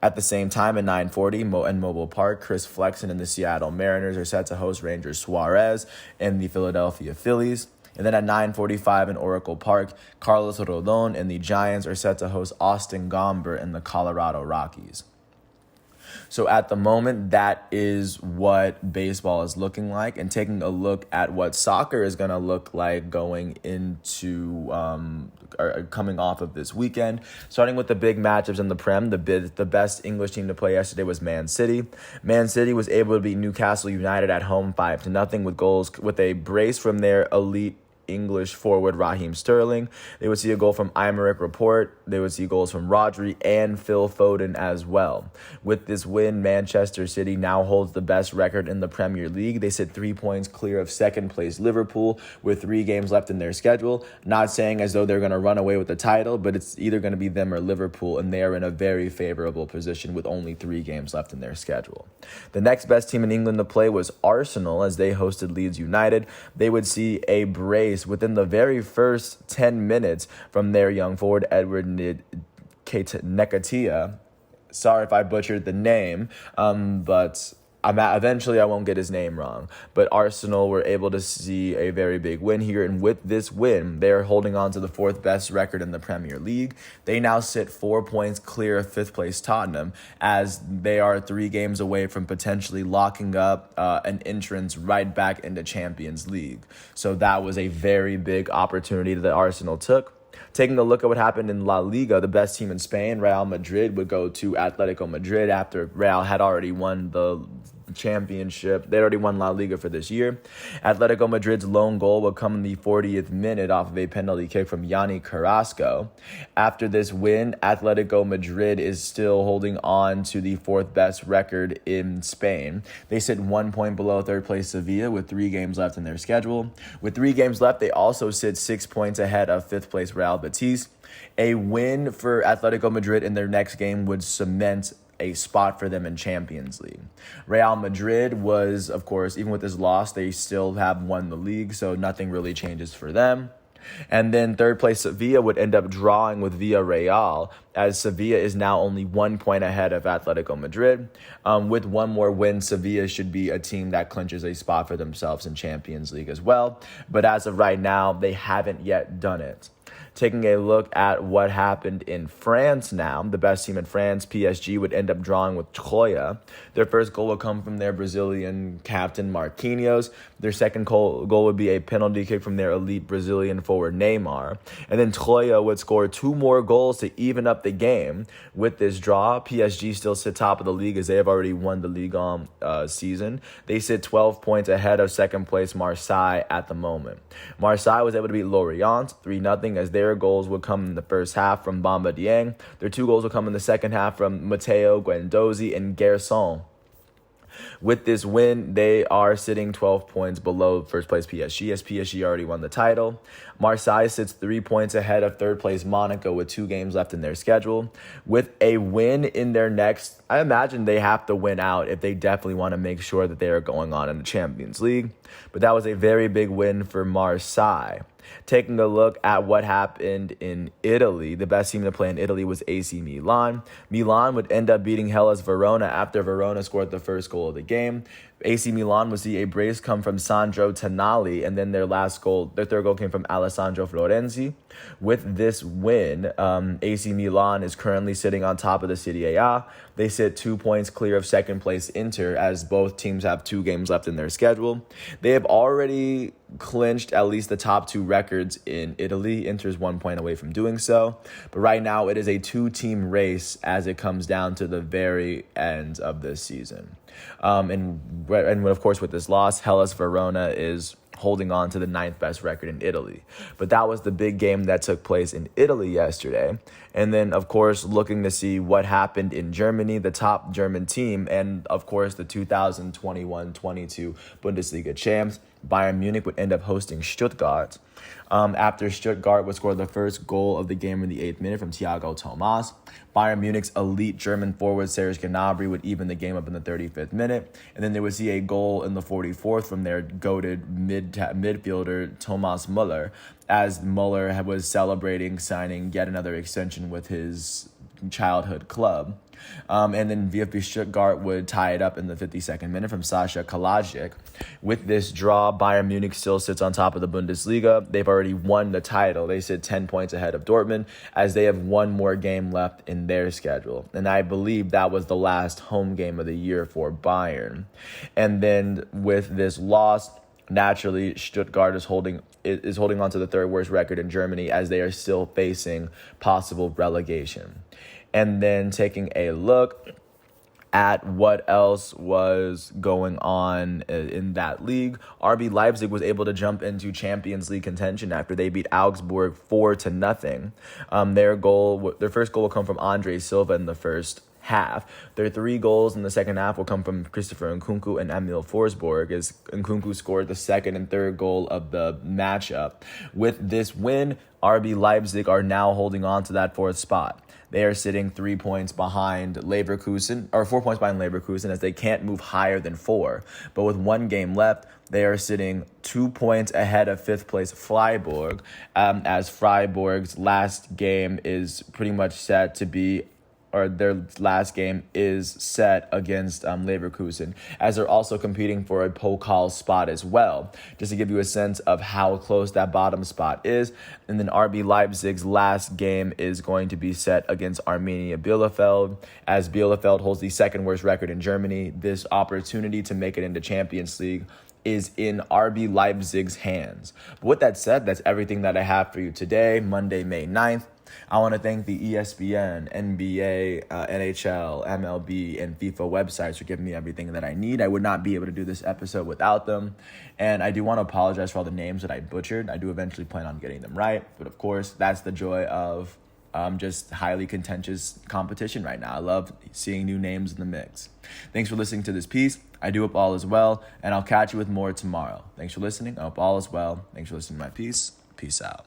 At the same time, at 9:40 in Mobile Park, Chris Flexen and the Seattle Mariners are set to host Ranger Suarez and the Philadelphia Phillies. And then at 9:45 in Oracle Park, Carlos Rodon and the Giants are set to host Austin Gomber and the Colorado Rockies. So at the moment, that is what baseball is looking like. And taking a look at what soccer is going to look like going into or coming off of this weekend. Starting with the big matchups in the Prem, the best English team to play yesterday was Man City. Man City was able to beat Newcastle United at home 5-0 with a brace from their elite English forward Raheem Sterling. They would see a goal from Aymeric Laporte. They would see goals from Rodri and Phil Foden as well. With this win, Manchester City now holds the best record in the Premier League. They sit 3 points clear of second-place Liverpool with 3 games left in their schedule. Not saying as though they're going to run away with the title, but it's either going to be them or Liverpool, and they are in a very favorable position with only 3 games left in their schedule. The next best team in England to play was Arsenal, as they hosted Leeds United. They would see a brace within the very first 10 minutes from their young forward, Edward Nketiah. Sorry if I butchered the name, but eventually I won't get his name wrong. But Arsenal were able to see a very big win here, and with this win, they are holding on to the 4th best record in the Premier League. They now sit 4 points clear of 5th place Tottenham, as they are 3 games away from potentially locking up an entrance right back into Champions League. So that was a very big opportunity that Arsenal took. Taking a look at what happened in La Liga, the best team in Spain, Real Madrid, would go to Atletico Madrid after Real had already won the championship. They already won La Liga for this year. Atletico Madrid's lone goal would come in the 40th minute off of a penalty kick from Yanni Carrasco. After this win, Atletico Madrid is still holding on to the fourth best record in Spain. They sit 1 point below third place Sevilla with 3 games left in their schedule. With 3 games left, they also sit 6 points ahead of fifth place Real Betis. A win for Atletico Madrid in their next game would cement a spot for them in Champions League. Real Madrid was, of course, even with this loss, they still have won the league, so nothing really changes for them. And then third place Sevilla would end up drawing with Villarreal, as Sevilla is now only 1 point ahead of Atletico Madrid. With one more win, Sevilla should be a team that clinches a spot for themselves in Champions League as well. But as of right now, they haven't yet done it. Taking a look at what happened in France now, the best team in France, PSG, would end up drawing with Troyes. Their first goal would come from their Brazilian captain, Marquinhos. Their second goal would be a penalty kick from their elite Brazilian forward, Neymar. And then Troyes would score 2 more goals to even up the game. With this draw, PSG still sit top of the league as they have already won the league on season. They sit 12 points ahead of second place Marseille at the moment. Marseille was able to beat Lorient 3-0 as their goals would come in the first half from Bamba Dieng. Their 2 goals would come in the second half from Matteo Guendouzi and Gerson. With this win, they are sitting 12 points below first place PSG, as PSG already won the title. Marseille sits 3 points ahead of third place Monaco with 2 games left in their schedule. With a win in their next, I imagine they have to win out if they definitely want to make sure that they are going on in the Champions League. But that was a very big win for Marseille. Taking a look at what happened in Italy, the best team to play in Italy was AC Milan. Milan would end up beating Hellas Verona after Verona scored the first goal of the game. AC Milan would see a brace come from Sandro Tonali, and then their third goal came from Alessandro Florenzi. With this win, AC Milan is currently sitting on top of the Serie A. They sit 2 points clear of second place Inter, as both teams have 2 games left in their schedule. They have already clinched at least the top 2 records in Italy. Inter's 1 point away from doing so. But right now, it is a 2-team race as it comes down to the very end of this season. And of course, with this loss, Hellas Verona is holding on to the 9th best record in Italy. But that was the big game that took place in Italy yesterday. And then, of course, looking to see what happened in Germany, the top German team, and, of course, the 2021-22 Bundesliga champs, Bayern Munich would end up hosting Stuttgart. After Stuttgart would score the first goal of the game in the 8th minute from Thiago Thomas, Bayern Munich's elite German forward Serge Gnabry would even the game up in the 35th minute, and then they would see a goal in the 44th from their goated midfielder Thomas Müller, as Müller was celebrating signing yet another extension with his childhood club. And then VfB Stuttgart would tie it up in the 52nd minute from Sasha Kalajic. With this draw, Bayern Munich still sits on top of the Bundesliga. They've already won the title. They sit 10 points ahead of Dortmund, as they have one more game left in their schedule. And I believe that was the last home game of the year for Bayern. And then with this loss, naturally, Stuttgart is holding on to the 3rd worst record in Germany, as they are still facing possible relegation. And then taking a look at what else was going on in that league, RB Leipzig was able to jump into Champions League contention after they beat Augsburg 4-0. Their first goal will come from Andre Silva in the first half. Their 3 goals in the second half will come from Christopher Nkunku and Emil Forsberg, as Nkunku scored the second and third goal of the matchup. With this win, RB Leipzig are now holding on to that 4th spot. They are sitting 3 points behind Leverkusen, or 4 points behind Leverkusen, as they can't move higher than 4. But with 1 game left, they are sitting 2 points ahead of 5th place Freiburg, as Freiburg's last game is pretty much set to be, or their last game is set against Leverkusen, as they're also competing for a Pokal spot as well, just to give you a sense of how close that bottom spot is. And then RB Leipzig's last game is going to be set against Arminia Bielefeld, as Bielefeld holds the 2nd worst record in Germany. This opportunity to make it into Champions League is in RB Leipzig's hands. But with that said, that's everything that I have for you today, Monday, May 9th. I want to thank the ESPN, NBA, NHL, MLB, and FIFA websites for giving me everything that I need. I would not be able to do this episode without them. And I do want to apologize for all the names that I butchered. I do eventually plan on getting them right. But of course, that's the joy of just highly contentious competition right now. I love seeing new names in the mix. Thanks for listening to this piece. I do hope all is well, and I'll catch you with more tomorrow. Thanks for listening. I hope all is well. Thanks for listening to my piece. Peace out.